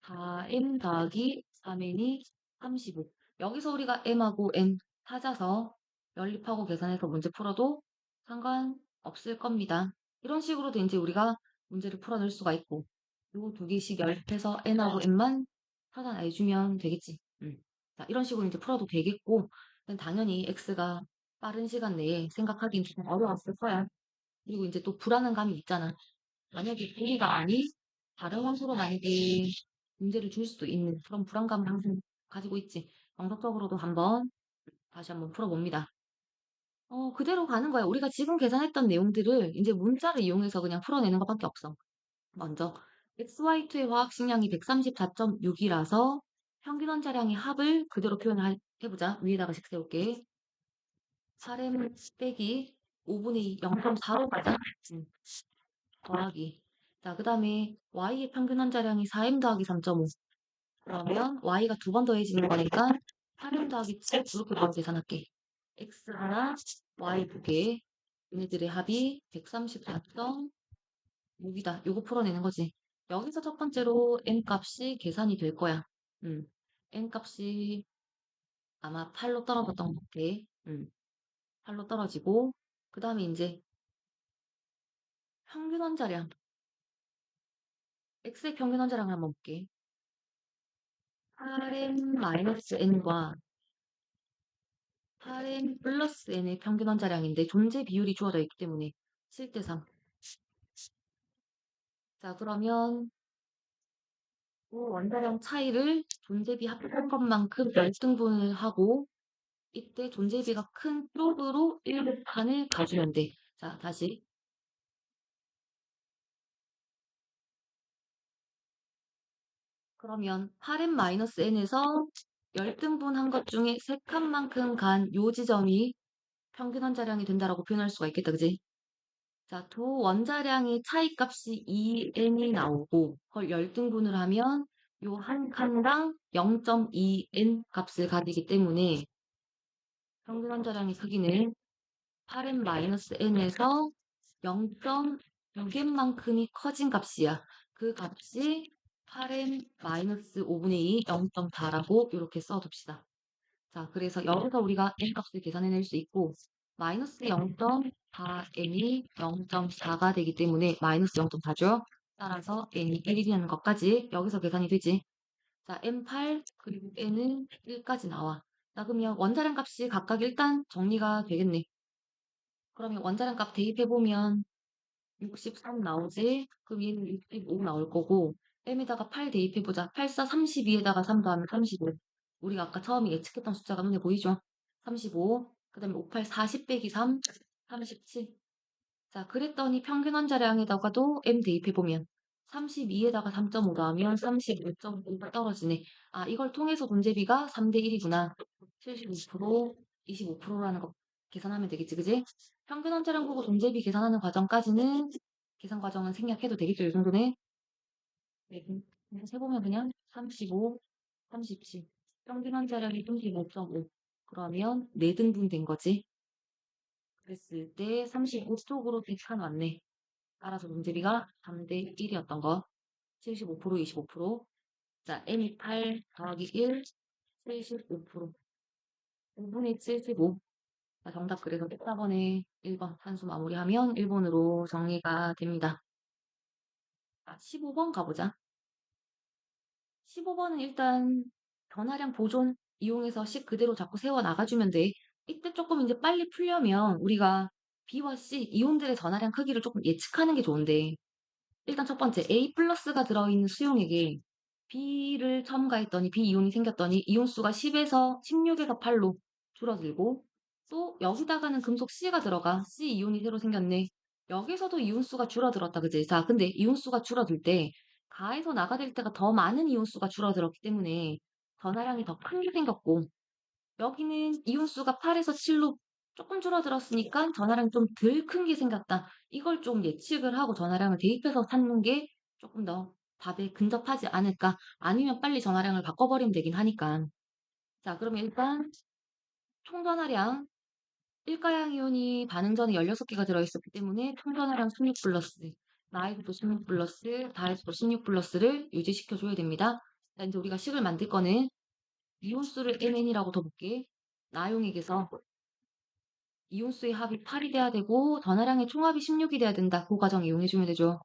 4M 더하기 3N이 35. 여기서 우리가 M하고 N 찾아서 연립하고 계산해서 문제 풀어도 상관없을 겁니다. 이런 식으로도 이제 우리가 문제를 풀어낼 수가 있고 요 두 개씩 연립해서 N하고 M만 찾아내주면 되겠지. 자, 이런 식으로 이제 풀어도 되겠고 당연히 X가 빠른 시간 내에 생각하기는 좀 어려웠을 거야. 그리고 이제 또 불안한 감이 있잖아. 만약에 우리가 아닌 다른 원소로 만약에 문제를 줄 수도 있는 그런 불안감을 항상 가지고 있지. 정석적으로도 다시 한번 풀어봅니다. 그대로 가는 거야. 우리가 지금 계산했던 내용들을 이제 문자를 이용해서 그냥 풀어내는 것밖에 없어. 먼저 XY2의 화학식량이 134.6이라서 평균 원자량의 합을 그대로 표현해보자. 위에다가 식 세울게. 8M 빼기 5분의 2, 0.45 가자. 더하기 자, 그 다음에 y의 평균 원자량이 4m 더하기 3.5. 그러면 y가 두 번 더해지는 거니까 8m 더하기 7 이렇게 바로 계산할게. x 하나, y 두 개. 얘네들의 합이 134.6이다. 요거 풀어내는 거지. 여기서 첫 번째로 n 값이 계산이 될 거야. n 값이 아마 8로 떨어졌던 것 같아. 8로 떨어지고 그 다음에 이제 평균 원자량 x의 평균 원자량을 한번 볼게. 8n-n과 8n 플러스 n의 평균 원자량인데 존재 비율이 주어져 있기 때문에 7대 3. 자, 그러면 그 원자량 차이를 존재비 합한 것만큼 열등분을 하고 이때 존재비가 큰 쪽으로 1칸을 가주면 돼. 자, 다시. 그러면 8n-n에서 열등분한 것 중에 3칸만큼 간 요 지점이 평균 원자량이 된다라고 표현할 수가 있겠다. 그지? 자, 두 원자량의 차이값이 2n이 나오고 그걸 열등분을 하면 요 한 칸당 0.2n 값을 가지기 때문에 평균 원자량의 크기는 8n-n에서 0.6n만큼이 커진 값이야. 그 값이 8n-5분의 2, 0.4라고 이렇게 써둡시다. 자, 그래서 여기서 우리가 n 값을 계산해낼 수 있고 마이너스 0.4n이 0.4가 되기 때문에 마이너스 0.4죠. 따라서 n이 1이라는 것까지 여기서 계산이 되지. 자, n8 그리고 n은 1까지 나와. 자, 그러면 원자량 값이 각각 일단 정리가 되겠네. 그러면 원자량 값 대입해보면 63 나오지? 그럼 얘는 65 나올 거고 m에다가 8 대입해보자. 8, 4, 32에다가 3 더하면 35. 우리가 아까 처음에 예측했던 숫자가 눈에 보이죠? 35. 그 다음에 5, 8, 40 빼기 3, 37. 자, 그랬더니 평균 원자량에다가도 m 대입해보면 32에다가 3.5 더하면 35.5가 떨어지네. 아, 이걸 통해서 존재비가 3대 1이구나. 75%, 25%라는 거 계산하면 되겠지, 그지? 평균 원자량 보고 존재비 계산하는 과정까지는 계산 과정은 생략해도 되겠죠, 이 정도는? 네, 그래서 세보면 그냥 35, 37. 평균 원자량이 35.5. 그러면 4등분 된 거지. 그랬을 때 35쪽으로 대칸 왔네. 따라서 문제비가 3대 1이었던 거. 75%, 25%. 자, M이 8 더하기 1, 75%. 5분의 75. 자, 정답 그래서 14번에 1번 산수 마무리하면 1번으로 정리가 됩니다. 자, 15번 가보자. 15번은 일단 변화량 보존 이용해서 식 그대로 자꾸 세워 나가주면 돼. 이때 조금 이제 빨리 풀려면 우리가 B와 C 이온들의 전하량 크기를 조금 예측하는 게 좋은데 일단 첫 번째 A 플러스가 들어있는 수용액에 B를 첨가했더니 B 이온이 생겼더니 이온 수가 10에서 16에서 8로 줄어들고 또 여기다가는 금속 C가 들어가 C 이온이 새로 생겼네. 여기서도 이온 수가 줄어들었다 그지? 자, 근데 이온 수가 줄어들 때 가에서 나가 될 때가 더 많은 이온 수가 줄어들었기 때문에 전하량이 더 큰 게 생겼고 여기는 이온수가 8에서 7로 조금 줄어들었으니까 전하량이 좀 덜 큰 게 생겼다. 이걸 좀 예측을 하고 전하량을 대입해서 찾는 게 조금 더 답에 근접하지 않을까. 아니면 빨리 전하량을 바꿔버리면 되긴 하니까. 자, 그러면 일단 총 전하량 1가양 이온이 반응 전에 16개가 들어있었기 때문에 총 전하량 16 플러스 나에서도 16 플러스 다에서도 16 플러스를 유지시켜줘야 됩니다. 자, 이제 우리가 식을 만들 거는 이온수를 mn이라고 더 볼게. 나용액에서 이온수의 합이 8이 돼야 되고 전하량의 총합이 16이 돼야 된다. 그 과정 이용해주면 되죠.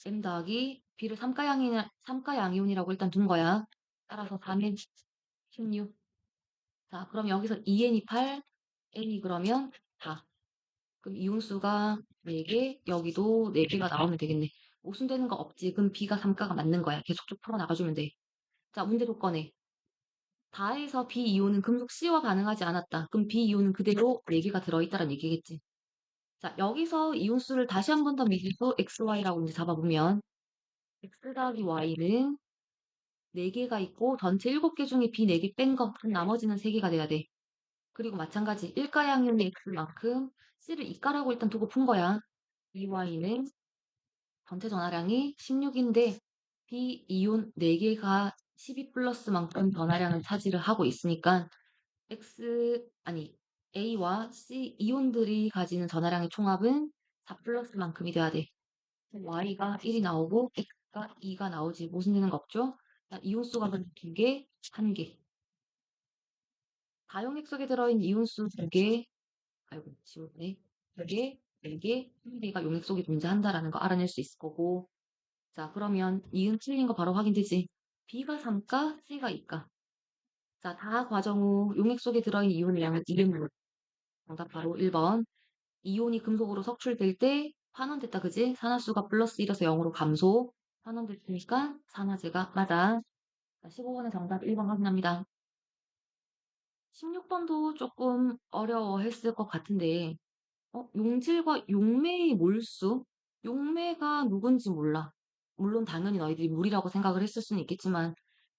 m 더하기 b를 삼가양이온이라고 일단 둔 거야. 따라서 4는 16. 자, 그럼 여기서 2n이 8, n이 그러면 4. 그럼 이온수가 4개, 여기도 4개가 나오면 되겠네. 모순되는 거 없지. 그럼 b가 3가가 맞는 거야. 계속 쭉 풀어나가주면 돼. 자, 문제 조건에 다에서 B이온은 금속 C와 반응하지 않았다. 그럼 B이온은 그대로 4개가 들어있다는 얘기겠지. 자, 여기서 이온수를 다시 한 번 더 미지수 XY라고 이제 잡아보면 X 더하기 Y는 4개가 있고 전체 7개 중에 B 4개 뺀 거, 그럼 나머지는 3개가 돼야 돼. 그리고 마찬가지 1가양이온의 X만큼 C를 2가라고 일단 두고 푼 거야. EY는 전체 전하량이 16인데 B이온 4개가 12 플러스만큼 전하량을 차지를 하고 있으니까 A와 C 이온들이 가지는 전하량의 총합은 4 플러스만큼이 돼야 돼. Y가 1이 나오고 X가 2가 나오지. 무슨 되는 거 없죠? 자, 이온수 값은 2개, 1개. 다용액 속에 들어있는 이온수 2개, 아이고, 지웠네. 2개, 4개, 1개가 용액 속에 존재한다라는 거 알아낼 수 있을 거고. 자, 그러면 이은 틀린 거 바로 확인되지? B가 3가, C가 2가. 자, 다 과정 후 용액 속에 들어있는 이온의 양은 200몰. 정답 바로 1번. 이온이 금속으로 석출될 때 환원됐다, 그지? 산화수가 플러스 1에서 0으로 감소. 환원됐으니까 산화제가 맞아. 자, 15번의 정답 1번 확인합니다. 16번도 조금 어려워했을 것 같은데, 용질과 용매의 몰수? 용매가 누군지 몰라. 물론 당연히 너희들이 물이라고 생각을 했을 수는 있겠지만,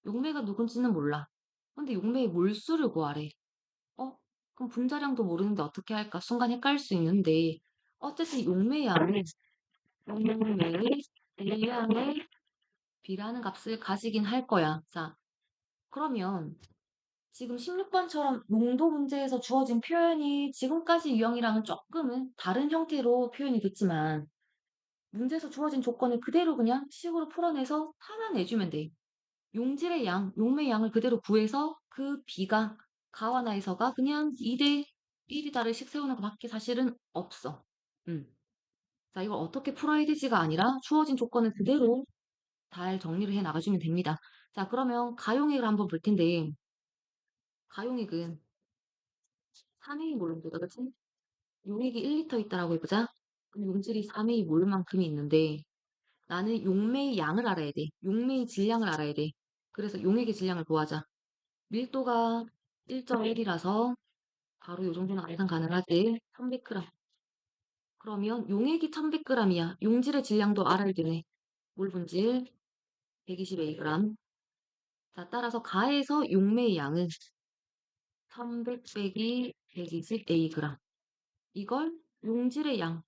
용매가 누군지는 몰라. 근데 용매의 몰수를 구하래. 어? 그럼 분자량도 모르는데 어떻게 할까? 순간 헷갈릴 수 있는데, 어쨌든 용매양은 용매의 A량의 B라는 값을 가지긴 할 거야. 자, 그러면 지금 16번처럼 농도 문제에서 주어진 표현이 지금까지 유형이랑은 조금은 다른 형태로 표현이 됐지만 문제에서 주어진 조건을 그대로 그냥 식으로 풀어내서 하나내주면 돼. 용질의 양, 용매의 양을 그대로 구해서 그 B가 가와 나에서가 그냥 2대 1이다를 식 세우는 것밖에 사실은 없어. 자, 이걸 어떻게 풀어야 되지가 아니라 주어진 조건을 그대로 잘 정리를 해 나가주면 됩니다. 자, 그러면 가용액을 한번 볼 텐데 가용액은 3A 몰론도다, 그치? 용액이 1리터 있다라고 해보자. 그럼 용질이 3A 몰만큼이 있는데 나는 용매의 양을 알아야 돼. 용매의 질량을 알아야 돼. 그래서 용액의 질량을 구하자. 밀도가 1.1이라서 바로 요 정도는 계산 가능하지. 1100g. 그러면 용액이 1100g이야. 용질의 질량도 알아야 되네. 물 분질 120 g. 자, 따라서 가해서 용매의 양은 1100 빼기 120 g. 이걸 용질의 양,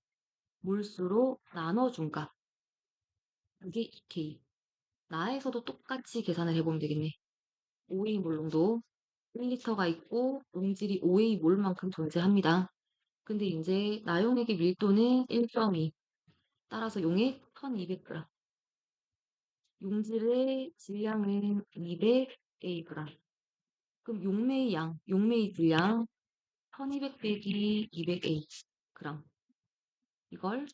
몰수로 나눠준 값. 이게 2K. 나에서도 똑같이 계산을 해보면 되겠네. 5A 몰롱도 1리터가 있고 용질이 5A 몰만큼 존재합니다. 근데 이제 나용액의 밀도는 1.2. 따라서 용액 1200g. 용질의 질량은 200A g. 그럼 용매의 양, 용매의 질량 1200 빼기 200A g. 이걸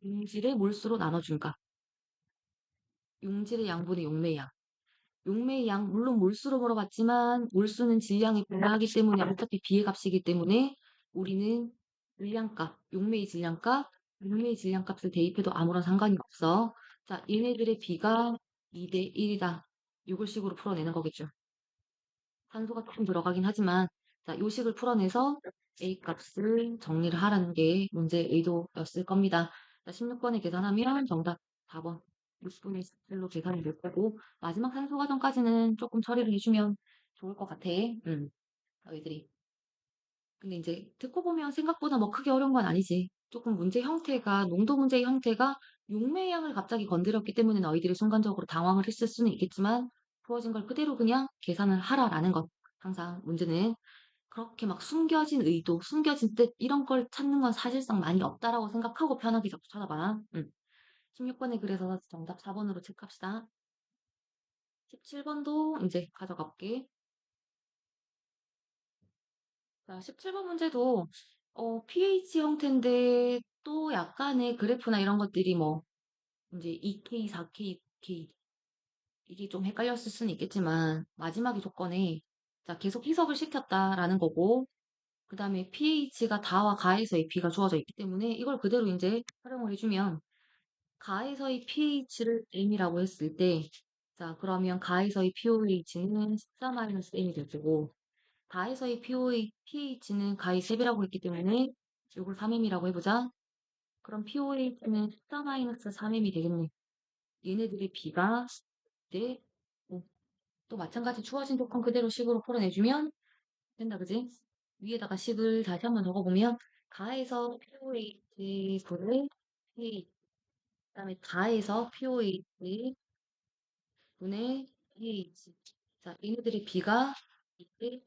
용질의 몰수로 나눠준 값. 용질의 양분의 용매의 양. 용매의 양, 물론 몰수로 물어봤지만 몰수는 질량이 분화하기 때문에 어차피 비의 값이기 때문에 우리는 질량값, 용매의 질량값을 대입해도 아무런 상관이 없어. 자, 얘네들의 비가 2대 1이다. 이걸 식으로 풀어내는 거겠죠. 산소가 조금 들어가긴 하지만 자, 요 식을 풀어내서 A 값을 정리를 하라는 게 문제의 의도였을 겁니다. 자, 16번에 계산하면 정답 4번 6분의 17로 계산이 될 거고 마지막 산소 과정까지는 조금 처리를 해주면 좋을 것 같아. 너희들이. 근데 이제 듣고 보면 생각보다 뭐 크게 어려운 건 아니지. 조금 문제 형태가 농도 문제의 형태가 용매량을 갑자기 건드렸기 때문에 너희들이 순간적으로 당황을 했을 수는 있겠지만 부어진 걸 그대로 그냥 계산을 하라라는 것. 항상 문제는 그렇게 막 숨겨진 의도, 숨겨진 뜻 이런 걸 찾는 건 사실상 많이 없다라고 생각하고 편하게 자꾸 찾아봐. 16번에 그래서 정답 4번으로 체크합시다. 17번도 이제 가져가 볼게. 자, 17번 문제도 pH 형태인데 또 약간의 그래프나 이런 것들이 뭐 이제 2K, 4K, 6K 이게 좀 헷갈렸을 수는 있겠지만 마지막에 조건에 자, 계속 희석을 시켰다라는 거고 그 다음에 pH가 다와 가에서의 B가 주어져 있기 때문에 이걸 그대로 이제 활용을 해주면 가에서의 pH를 M이라고 했을 때 자, 그러면 가에서의 pOH는 14-M이 될 거고 가에서의 pH는 가의 3배라고 했기 때문에 이걸 3M이라고 해보자. 그럼 pOH는 14-3M이 되겠네. 얘네들의 B가 네, 또 마찬가지 주어진 조건 그대로 식으로 풀어내주면 된다, 그지? 위에다가 식을 다시 한번 적어보면 가에서 pOH 분의 pH 그다음에 다에서 POH 분의 pH. 자, 얘네들의 B가 2대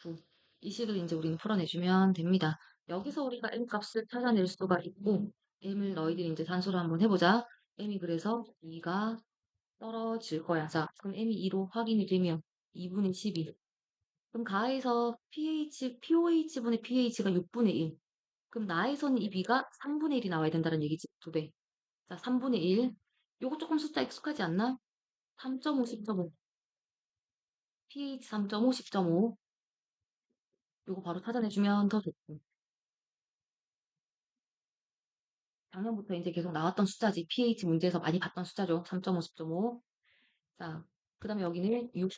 9. 이 식을 이제 우리는 풀어내주면 됩니다. 여기서 우리가 M 값을 찾아낼 수가 있고, M을 너희들이 이제 산수로 한번 해보자. M이 그래서 2가 떨어질 거야. 자, 그럼 M이 2로 확인이 되면 2분의 12. 그럼 가에서 POH분의 pH가 6분의 1. 그럼 나에서는 이 B가 3분의 1이 나와야 된다는 얘기지. 2배. 자, 3분의 1. 요거 조금 숫자 익숙하지 않나? 3.5, 10.5. pH 3.5, 10.5. 요거 바로 찾아내주면 더 좋고. 작년부터 이제 계속 나왔던 숫자지. pH 문제에서 많이 봤던 숫자죠. 3.5, 10.5. 자, 그 다음에 여기는 6,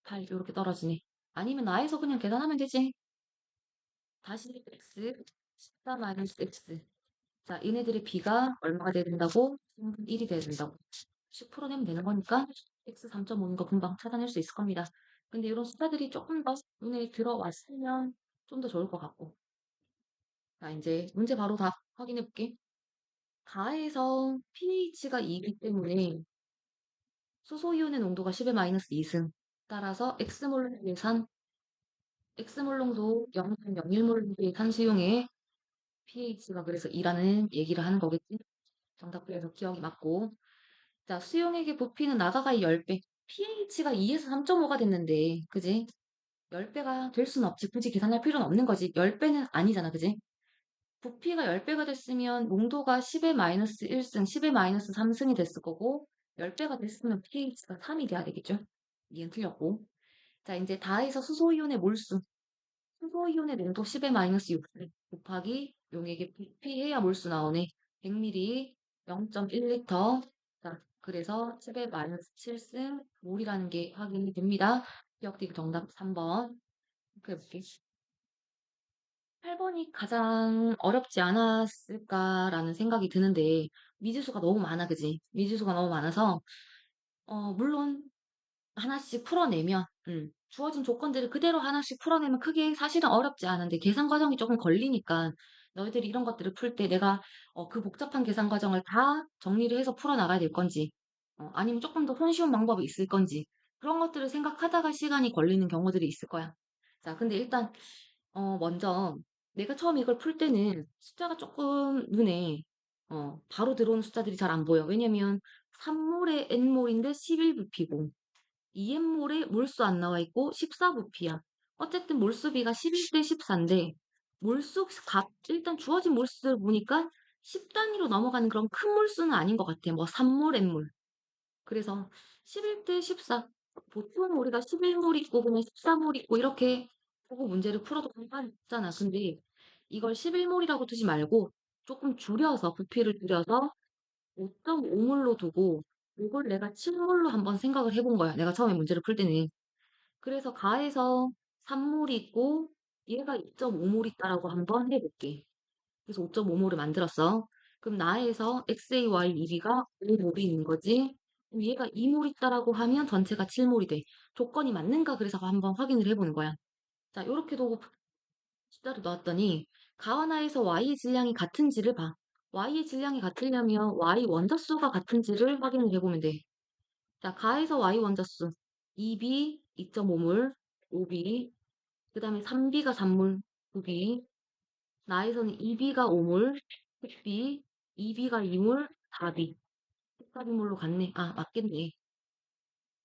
8 이렇게 떨어지네. 아니면 나에서 그냥 계산하면 되지. 다시 x, 14 마이너스 x. 자, 얘네들의 b가 얼마가 돼야 된다고? 1이 돼야 된다고. 10 풀어내면 되는 거니까 x 3.5인 거 금방 찾아낼 수 있을 겁니다. 근데 이런 숫자들이 조금 더 눈에 들어왔으면 좀 더 좋을 것 같고. 자, 이제 문제 바로 답 확인해 볼게. 가에서 pH가 2이기 때문에 수소이온의 농도가 10의 마이너스 2승. 따라서 X몰 계산, X몰 농도 0.01몰 탄수용의 pH가 그래서 2라는 얘기를 하는 거겠지? 정답 그래서 기억이 맞고. 자, 수용액의 부피는 나가가 10배. pH가 2에서 3.5가 됐는데, 그지? 10배가 될 수는 없지. 굳이 계산할 필요는 없는 거지. 10배는 아니잖아, 그지? 부피가 10배가 됐으면 농도가 10의 마이너스 1승, 10의 마이너스 3승이 됐을 거고, 10배가 됐으면 pH가 3이 돼야 되겠죠? 이건 틀렸고. 자, 이제 다해서 수소이온의 몰수. 수소이온의 농도 10의 마이너스 6승 곱하기 용액의 부피해야 몰수 나오네. 100ml 0.1리터. 자, 그래서 10의 마이너스 7승 몰이라는 게 확인이 됩니다. 기억되기 정답 3번. 이렇게 해볼게. 8번이 가장 어렵지 않았을까라는 생각이 드는데, 미지수가 너무 많아, 그지? 미지수가 너무 많아서, 물론 하나씩 풀어내면, 주어진 조건들을 그대로 하나씩 풀어내면 크게 사실은 어렵지 않은데, 계산 과정이 조금 걸리니까, 너희들이 이런 것들을 풀 때 내가 그 복잡한 계산 과정을 다 정리를 해서 풀어나가야 될 건지, 아니면 조금 더 손쉬운 방법이 있을 건지, 그런 것들을 생각하다가 시간이 걸리는 경우들이 있을 거야. 자, 근데 일단 먼저 내가 처음 이걸 풀 때는 숫자가 조금 눈에 바로 들어오는 숫자들이 잘 안 보여. 왜냐면 3몰에 n몰인데 11부피고 2n몰에 몰수 안 나와 있고 14부피야. 어쨌든 몰수비가 11대 14인데 몰수 값 일단 주어진 몰수를 보니까 10단위로 넘어가는 그런 큰 몰수는 아닌 것 같아. 뭐 3몰, n몰. 그래서 11대 14. 보통 우리가 11몰 있고 그냥 14몰 있고 이렇게 보고 문제를 풀어도 괜찮잖아. 근데 이걸 11몰이라고 두지 말고 조금 줄여서 부피를 줄여서 5.5몰로 두고 이걸 내가 7몰로 한번 생각을 해본 거야. 내가 처음에 문제를 풀 때는. 그래서 가에서 3몰이 있고 얘가 2.5몰 있다라고 한번 해볼게. 그래서 5.5몰을 만들었어. 그럼 나에서 XAY 1위가 5몰이 있는 거지. 그럼 얘가 2몰 있다라고 하면 전체가 7몰이 돼. 조건이 맞는가 그래서 한번 확인을 해보는 거야. 자, 요렇게도 숫자를 넣었더니 가와나에서 Y의 질량이 같은지를 봐. Y의 질량이 같으려면 Y 원자수가 같은지를 확인을 해보면 돼. 자, 가에서 Y 원자수 2B 2.5몰, 5B, 그 다음에 3B가 3몰, 9B, 나에서는 2B가 5몰, 10B, 2B가 2몰, 4B. 14비몰로 갔네. 아, 맞겠네.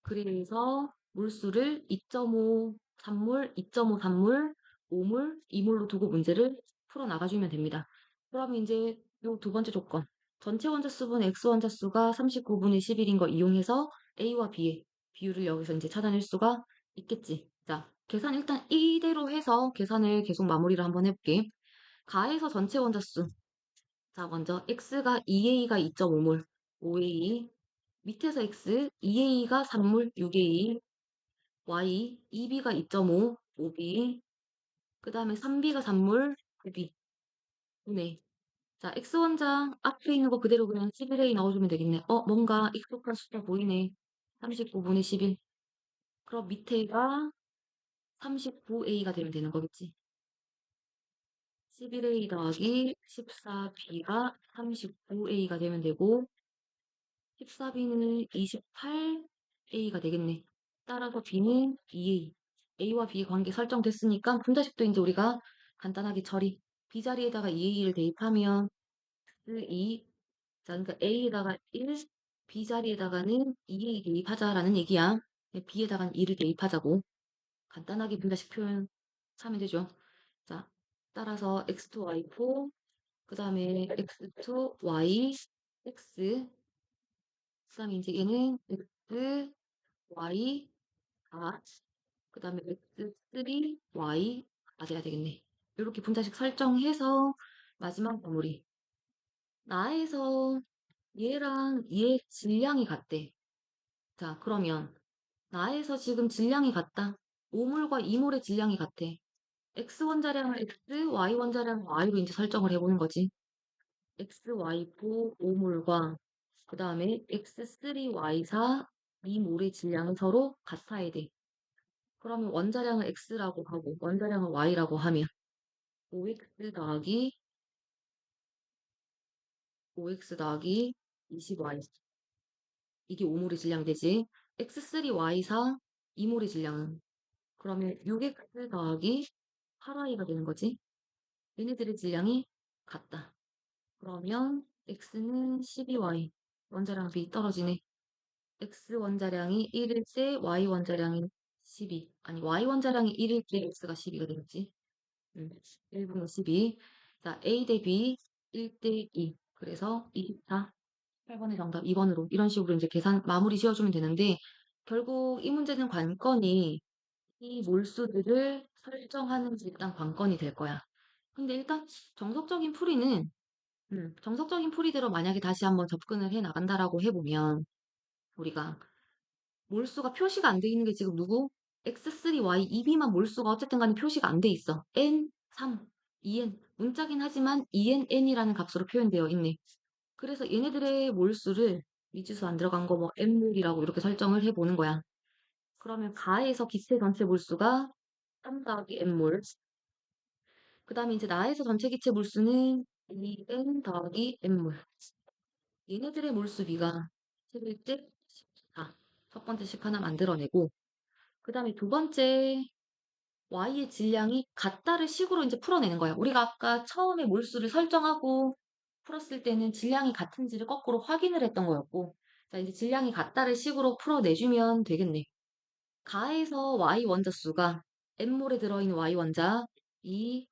그래서 물수를 2.5 산물, 2.5 산물, 5몰, 2몰로 두고 문제를 풀어 나가주면 됩니다. 그럼 이제 요 두 번째 조건. 전체 원자수분 X 원자수가 39분의 11인 거 이용해서 A와 B의 비율을 여기서 이제 찾아낼 수가 있겠지. 자, 계산 일단 이대로 해서 계산을 계속 마무리를 한번 해볼게. 가에서 전체 원자수. 자, 먼저 X가 2A가 2.5몰, 5A, 밑에서 X, 2A가 3몰, 6A, Y, 2B가 2.5, 5B, 그 다음에 3B가 3몰, 9B, 네. 자, X원장 앞에 있는 거 그대로 그냥 11A 넣어주면 되겠네. 뭔가 익숙한 숫자 보이네. 39분의 11. 그럼 밑에가 39A가 되면 되는 거겠지. 11A 더하기 14B가 39A가 되면 되고, 14B는 28A가 되겠네. 따라서 B는 2A. A와 B의 관계 설정됐으니까 분자식도 이제 우리가 간단하게 처리. B 자리에다가 2A를 대입하면 2, 자, 그러니까 A에다가 1, B 자리에다가는 2A 대입하자라는 얘기야. B에다가는 2를 대입하자고. 간단하게 분자식 표현 하면 되죠. 자, 따라서 x2 y4, 그 다음에 x2 y, x, 그 다음에 이제 얘는 x, y, 4, 그 다음에 x3, y가 돼야 되겠네. 이렇게 분자식 설정해서 마지막 마무리. 나에서 얘랑 얘 질량이 같대. 자, 그러면 나에서 지금 질량이 같다. 오몰과 이몰의 질량이 같아. x 원자량을 x, y 원자량을 y로 이제 설정을 해보는 거지. x, y4 5몰과 그 다음에 x3, y4 2몰의 질량은 서로 같아야 돼. 그러면 원자량을 x라고 하고 원자량을 y라고 하면 5x 더하기 5x 더하기 20y 이게 5몰의 질량이 되지. x3, y4 2몰의 질량은 그러면 6x 더하기 8y가 되는 거지. 얘네들의 질량이 같다. 그러면 x는 12y 원자량 B 떨어지네. x 원자량이 1일 때 y 원자량이 12. 아니 y 원자량이 1일 때 x가 12가 되겠지. 1분의 12. 자, A 대 B 1대 2. 그래서 24. 8번의 정답 2번으로 이런 식으로 이제 계산 마무리 지어주면 되는데 결국 이 문제는 관건이 이 몰수들을 설정하는지 일단 관건이 될 거야. 근데 일단 정석적인 풀이는 정석적인 풀이대로 만약에 다시 한번 접근을 해 나간다라고 해보면 우리가 몰수가 표시가 안 돼 있는 게 지금 누구? X3Y 2B만 몰수가 어쨌든 간에 표시가 안 돼 있어. N, 3, 2N. 문자긴 하지만 2N, N이라는 값으로 표현되어 있네. 그래서 얘네들의 몰수를 미지수 안 들어간 거 뭐 M몰이라고 이렇게 설정을 해보는 거야. 그러면 가에서 기체 전체 몰수가 3 더하기 M몰. 그 다음에 이제 나에서 전체 기체 몰수는 2N 더하기 M몰. 얘네들의 몰수비가 11대 14. 첫 번째 식 하나 만들어내고 그 다음에 두 번째 y의 질량이 같다를 식으로 이제 풀어내는 거야. 우리가 아까 처음에 몰수를 설정하고 풀었을 때는 질량이 같은지를 거꾸로 확인을 했던 거였고 자 이제 질량이 같다를 식으로 풀어내주면 되겠네. 가에서 y 원자수가 n몰에 들어있는 y 원자 2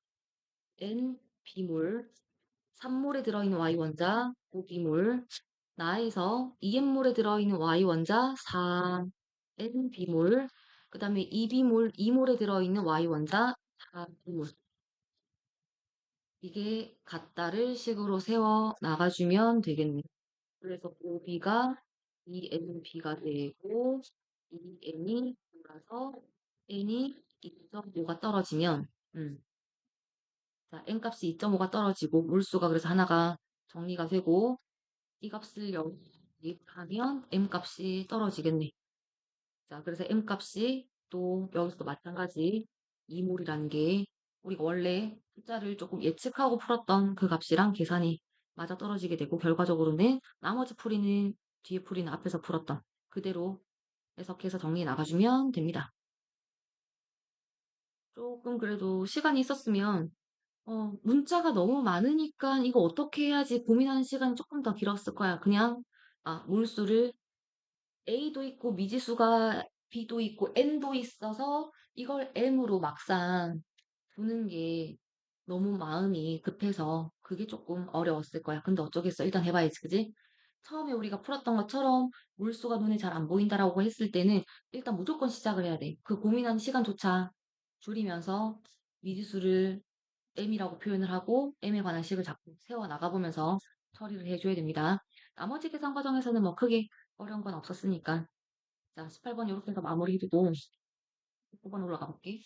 n b몰 3몰에 들어있는 y 원자 5b몰 나에서 2N몰에 들어있는 Y 원자 4NB몰, 그 다음에 2B몰, 2몰에 들어있는 Y 원자 4B몰. 이게 같다를 식으로 세워 나가주면 되겠네. 그래서 OB가 2NB가 되고 2N이 돌아서 N이 2.5가 떨어지면 자, N값이 2.5가 떨어지고 물수가 그래서 하나가 정리가 되고 이 값을 영입하면 M값이 떨어지겠네. 자, 그래서 M값이 또 여기서도 마찬가지 2몰이라는 게 우리가 원래 숫자를 조금 예측하고 풀었던 그 값이랑 계산이 맞아 떨어지게 되고 결과적으로는 나머지 풀이는 뒤에 풀이는 앞에서 풀었던 그대로 해석해서 정리해 나가주면 됩니다. 조금 그래도 시간이 있었으면 문자가 너무 많으니까 이거 어떻게 해야지 고민하는 시간이 조금 더 길었을 거야. 그냥 몰수를 A도 있고 미지수가 B도 있고 N도 있어서 이걸 M으로 막상 두는 게 너무 마음이 급해서 그게 조금 어려웠을 거야. 근데 어쩌겠어. 일단 해봐야지, 그지? 처음에 우리가 풀었던 것처럼 물수가 눈에 잘 안 보인다라고 했을 때는 일단 무조건 시작을 해야 돼. 그 고민하는 시간조차 줄이면서 미지수를 M이라고 표현을 하고 M에 관한 식을 자꾸 세워 나가보면서 처리를 해줘야 됩니다. 나머지 계산 과정에서는 뭐 크게 어려운 건 없었으니까. 자, 18번 이렇게 해서 마무리해두고 9번 올라가 볼게.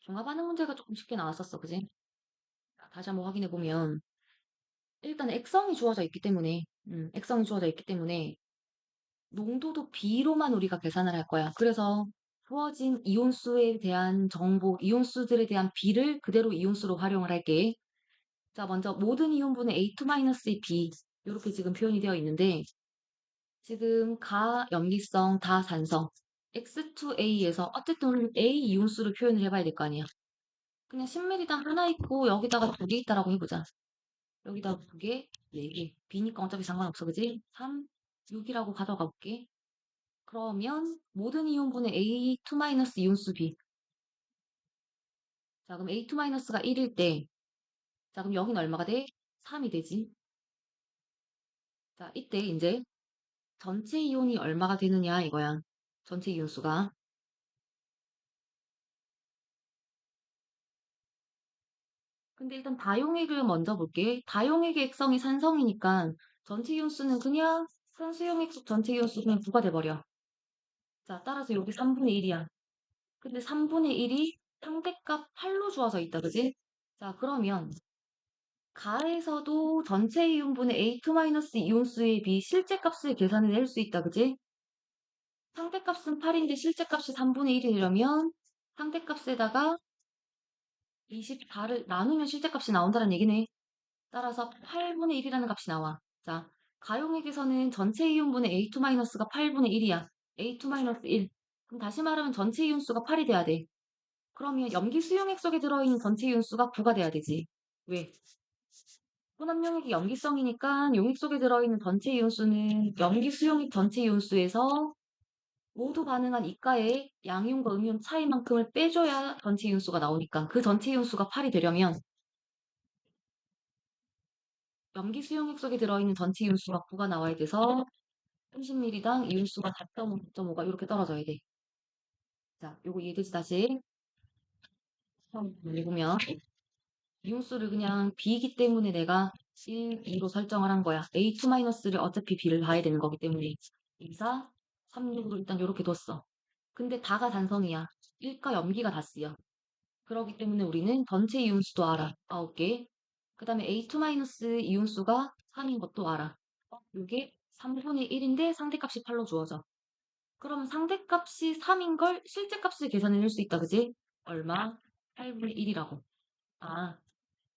종합 반응 문제가 조금 쉽게 나왔었어, 그지? 자, 다시 한번 확인해 보면 일단 액성이 주어져 있기 때문에 액성이 주어져 있기 때문에 농도도 B로만 우리가 계산을 할 거야. 그래서 주어진 이온수에 대한 정보, 이온수들에 대한 B를 그대로 이온수로 활용을 할게. 자, 먼저 모든 이온분의 A2-B 이렇게 지금 표현이 되어 있는데 지금 가 염기성, 다 산성. X2A에서 어쨌든 우리는 A 이온수를 표현을 해봐야 될 거 아니야. 그냥 10ml당 하나 있고 여기다가 두 개 있다라고 해보자. 여기다가 두 개, 네 개. B니까 어차피 상관없어, 그지? 3, 6이라고 가져가 볼게. 그러면 모든 이온분의 A2- 이온수 B. 자, 그럼 A2-가 1일 때, 자, 그럼 여기는 얼마가 돼? 3이 되지. 자, 이때 이제 전체 이온이 얼마가 되느냐 이거야. 전체 이온수가. 근데 일단 다용액을 먼저 볼게. 다용액의 액성이 산성이니까 전체 이온수는 그냥 산수용액 속 전체 이온수 그냥 9가 돼버려. 자, 따라서 여기 3분의 1이야. 근데 3분의 1이 상대값 8로 주어져 있다, 그지? 자, 그러면 가에서도 전체 이온분의 A2- 이온수에 비해 실제 값을 계산을 낼 수 있다, 그지? 상대값은 8인데 실제값이 3분의 1이려면 상대값에다가 24를 나누면 실제값이 나온다는 얘기네. 따라서 8분의 1이라는 값이 나와. 자, 가용액에서는 전체 이온분의 A2-가 8분의 1이야. A2-1. 그럼 다시 말하면 전체 이온수가 8이 돼야 돼. 그러면 염기 수용액 속에 들어있는 전체 이온수가 9가 돼야 되지. 왜? 혼합용액이 염기성이니까 용액 속에 들어있는 전체 이온수는 염기 수용액 전체 이온수에서 모두 반응한 이가의 양이온과 음이온 차이만큼을 빼줘야 전체 이온수가 나오니까 그 전체 이온수가 8이 되려면 염기 수용액 속에 들어있는 전체 이온수가 9가 나와야 돼서 30ml당 이온수가 4.5, 4.5가 이렇게 떨어져야 돼. 자, 요거 이해되지 다시? 읽으면 이온수를 그냥 B이기 때문에 내가 1, 2로 설정을 한 거야. A2-를 어차피 B를 봐야 되는 거기 때문에 2, 4, 3, 6으로 일단 이렇게 뒀어. 근데 다가 단성이야. 1과 염기가 다 쓰여. 그렇기 때문에 우리는 전체 이온수도 알아. 9개. 그 다음에 A2- 이온수가 3인 것도 알아. 이게 3분의 1인데 상대값이 8로 주어져. 그러면 상대값이 3인 걸 실제값을 계산해낼 수 있다, 그지? 얼마? 8분의 1이라고. 아,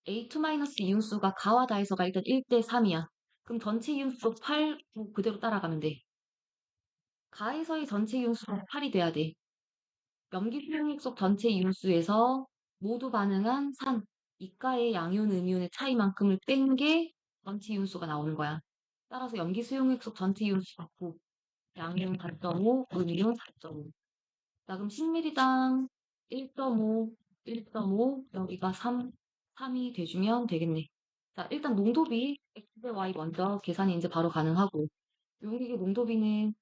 A2- 이온수가 가와 다해서가 일단 1대 3이야. 그럼 전체 이온수 8, 9 그대로 따라가면 돼. 가에서의 전체 이온수가 8이 돼야 돼. 염기수용액 속 전체 이온수에서 모두 반응한 산, 이가의 양이온, 음이온의 차이만큼을 뺀 게 전체 이온수가 나오는 거야. 따라서 염기수용액 속 전체 이온수가 9, 양이온 4.5, 음이온 4.5. 자, 그럼 10ml당 1.5, 1.5, 여기가 3, 3이 돼주면 되겠네. 자, 일단 농도비 X 대 Y 먼저 계산이 이제 바로 가능하고 용액의 농도비는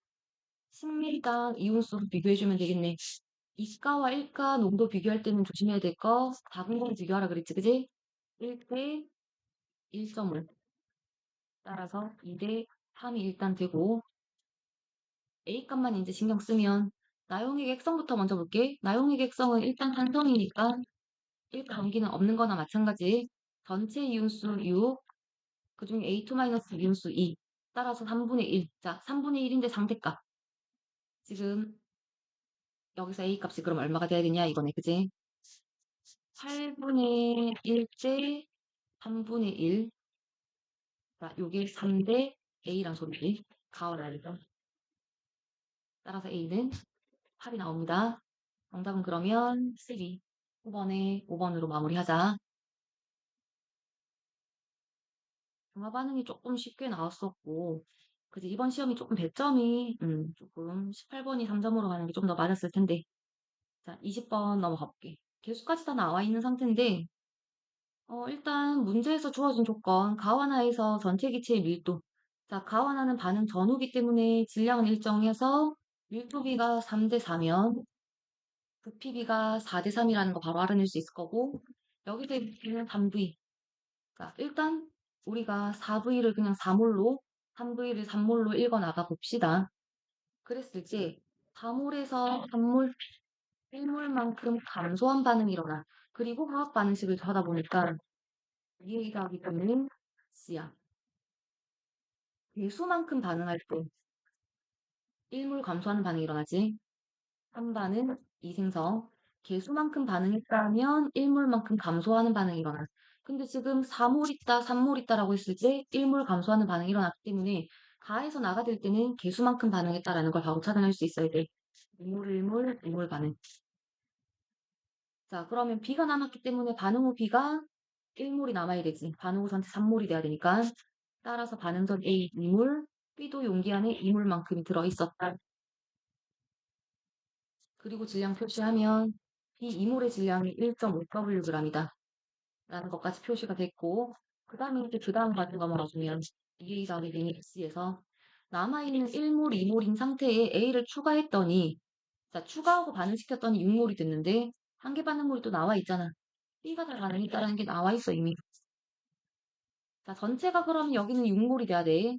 10ml당 이온수 비교해주면 되겠네. 2가와 1가 농도 비교할 때는 조심해야 될 거 작은 거 비교하라 그랬지, 그지? 1대 1.5 따라서 2대 3이 일단 되고 A값만 이제 신경 쓰면 나용액 액성부터 먼저 볼게. 나용액 액성은 일단 산성이니까 1 감기는 없는 거나 마찬가지. 전체 이온수 6, 그중에 A2- 이온수 2. 따라서 3분의 1. 자, 3분의 1인데 상대값. 지금 여기서 A 값이 그럼 얼마가 돼야 되냐 이거네, 그지? 8분의 1대 3분의 1. 자, 요게 3대 A란 소리지. 가오라이죠. 따라서 A는 8이 나옵니다. 정답은 그러면 3. 5번에 5번으로 마무리하자. 중화 반응이 조금 쉽게 나왔었고, 그지? 이번 시험이 조금 배점이, 조금 18번이 3점으로 가는 게 좀 더 맞았을 텐데. 자, 20번 넘어가 볼게. 개수까지 다 나와 있는 상태인데, 일단 문제에서 주어진 조건, 가와나에서 전체 기체의 밀도. 자, 가와나는 반응 전후기 때문에 질량은 일정해서 밀도비가 3대 4면 부피비가 4대 3이라는 거 바로 알아낼 수 있을 거고, 여기서 부피는 3V. 자, 일단 우리가 4V를 그냥 4몰로, 3V를 3몰로 읽어 나가 봅시다. 그랬을 때 4몰에서 3몰, 1몰만큼 감소한 반응이 일어나. 그리고 화학 반응식을 하다 보니까 2A 더하기 B는 C야. 배수만큼 반응할 때 1몰 감소하는 반응이 일어나지. 3반은 이생성. 개수만큼 반응했다면 1몰만큼 감소하는 반응이 일어나. 근데 지금 4몰 있다, 3몰 있다라고 했을 때 1몰 감소하는 반응이 일어났기 때문에 가에서 나가 될 때는 개수만큼 반응했다라는 걸 바로 차단할 수 있어야 돼. 일몰 반응. 자, 그러면 B가 남았기 때문에 반응 후 B가 1몰이 남아야 되지. 반응 후 전체 3몰이 돼야 되니까. 따라서 반응전 A 2몰, B도 용기 안에 2몰만큼이 들어있었다. 그리고 질량 표시하면 B 2몰의 질량이 1.5Wg이다. 라는 것까지 표시가 됐고, 그 다음에 이제 그 다음 과정 넘어가주면 2A 더하기 B는 X에서 남아있는 1몰, 2몰인 상태에 A를 추가했더니, 자, 추가하고 반응시켰더니 6몰이 됐는데, 한 개 반응몰이 또 나와 있잖아. B가 다 반응했다라는 게 나와 있어, 이미. 자, 전체가 그러면 여기는 6몰이 돼야 돼.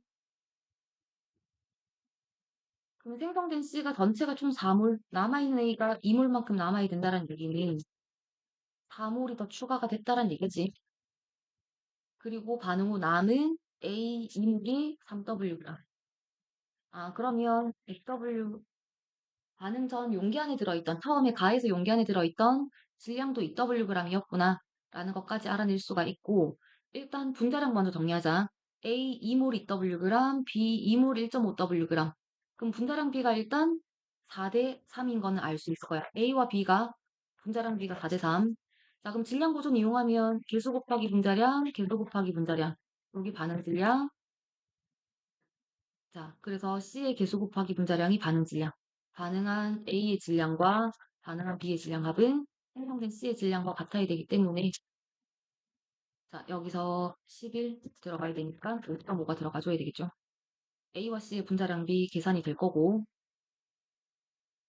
그럼 생성된 C가 전체가 총 4몰, 남아있는 A가 2몰만큼 남아야 된다는 얘기는 4몰이 더 추가가 됐다는 얘기지. 그리고 반응 후 남은 A 2몰이 3W가. 아, 그러면 SW 반응 전 용기 안에 들어있던, 처음에 가에서 용기 안에 들어있던 질량도 2Wg이었구나 라는 것까지 알아낼 수가 있고, 일단 분자량 먼저 정리하자. A 2몰 2Wg, B 2몰 1.5Wg. 그럼 분자량 B가 일단 4대 3인 거는 알 수 있을 거야. A와 B가, 분자량 B가 4대 3. 자, 그럼 질량 보존 이용하면 개수 곱하기 분자량, 개수 곱하기 분자량. 여기 반응 질량. 자, 그래서 C의 개수 곱하기 분자량이 반응 질량. 반응한 A의 질량과 반응한 B의 질량 합은 생성된 C의 질량과 같아야 되기 때문에 자, 여기서 11 들어가야 되니까 5.5가 들어가줘야 되겠죠. A와 C의 분자량 B 계산이 될 거고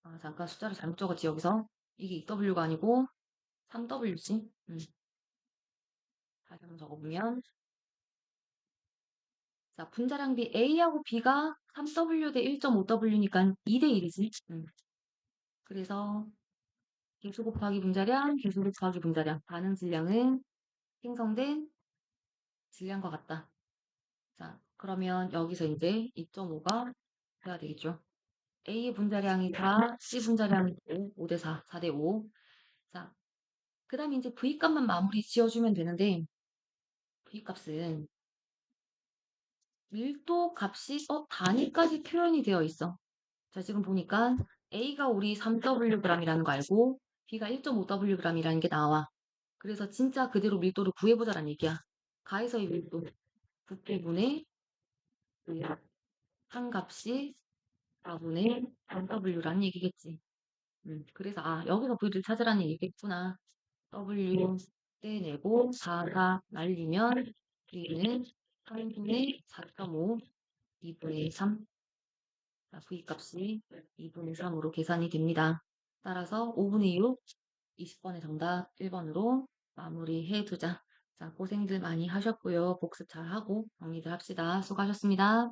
아, 잠깐 숫자를 잘못 적었지 여기서 이게 2W가 아니고 3W지. 다시 한번 적어보면 자, 분자량 B A하고 B가 3W 대 1.5W니까 2대 1이지. 그래서 개수 곱하기 분자량, 개수 곱하기 분자량. 반응 질량은 생성된 질량과 같다. 자, 그러면 여기서 이제 2.5가 돼야 되겠죠. A의 분자량이 4, C 분자량이 5, 대 4, 4대 5. 자, 그 다음에 이제 V 값만 마무리 지어주면 되는데, V 값은 밀도 값이 단위까지 표현이 되어 있어. 자, 지금 보니까 A가 우리 3Wg이라는 거 알고, B가 1.5Wg이라는 게 나와. 그래서 진짜 그대로 밀도를 구해보자라는 얘기야. 가에서의 밀도. 부피분의 한 값이 4분의 3W라는 얘기겠지. 그래서 여기서 V를 찾으라는 얘기겠구나. W 떼내고 4가 날리면 V는 3분의 4.5, 2분의 3. 자, V 값이 2분의 3으로 계산이 됩니다. 따라서 5분의 6, 20번의 정답 1번으로 마무리해 두자. 자, 고생들 많이 하셨고요. 복습 잘 하고 정리들 합시다. 수고하셨습니다.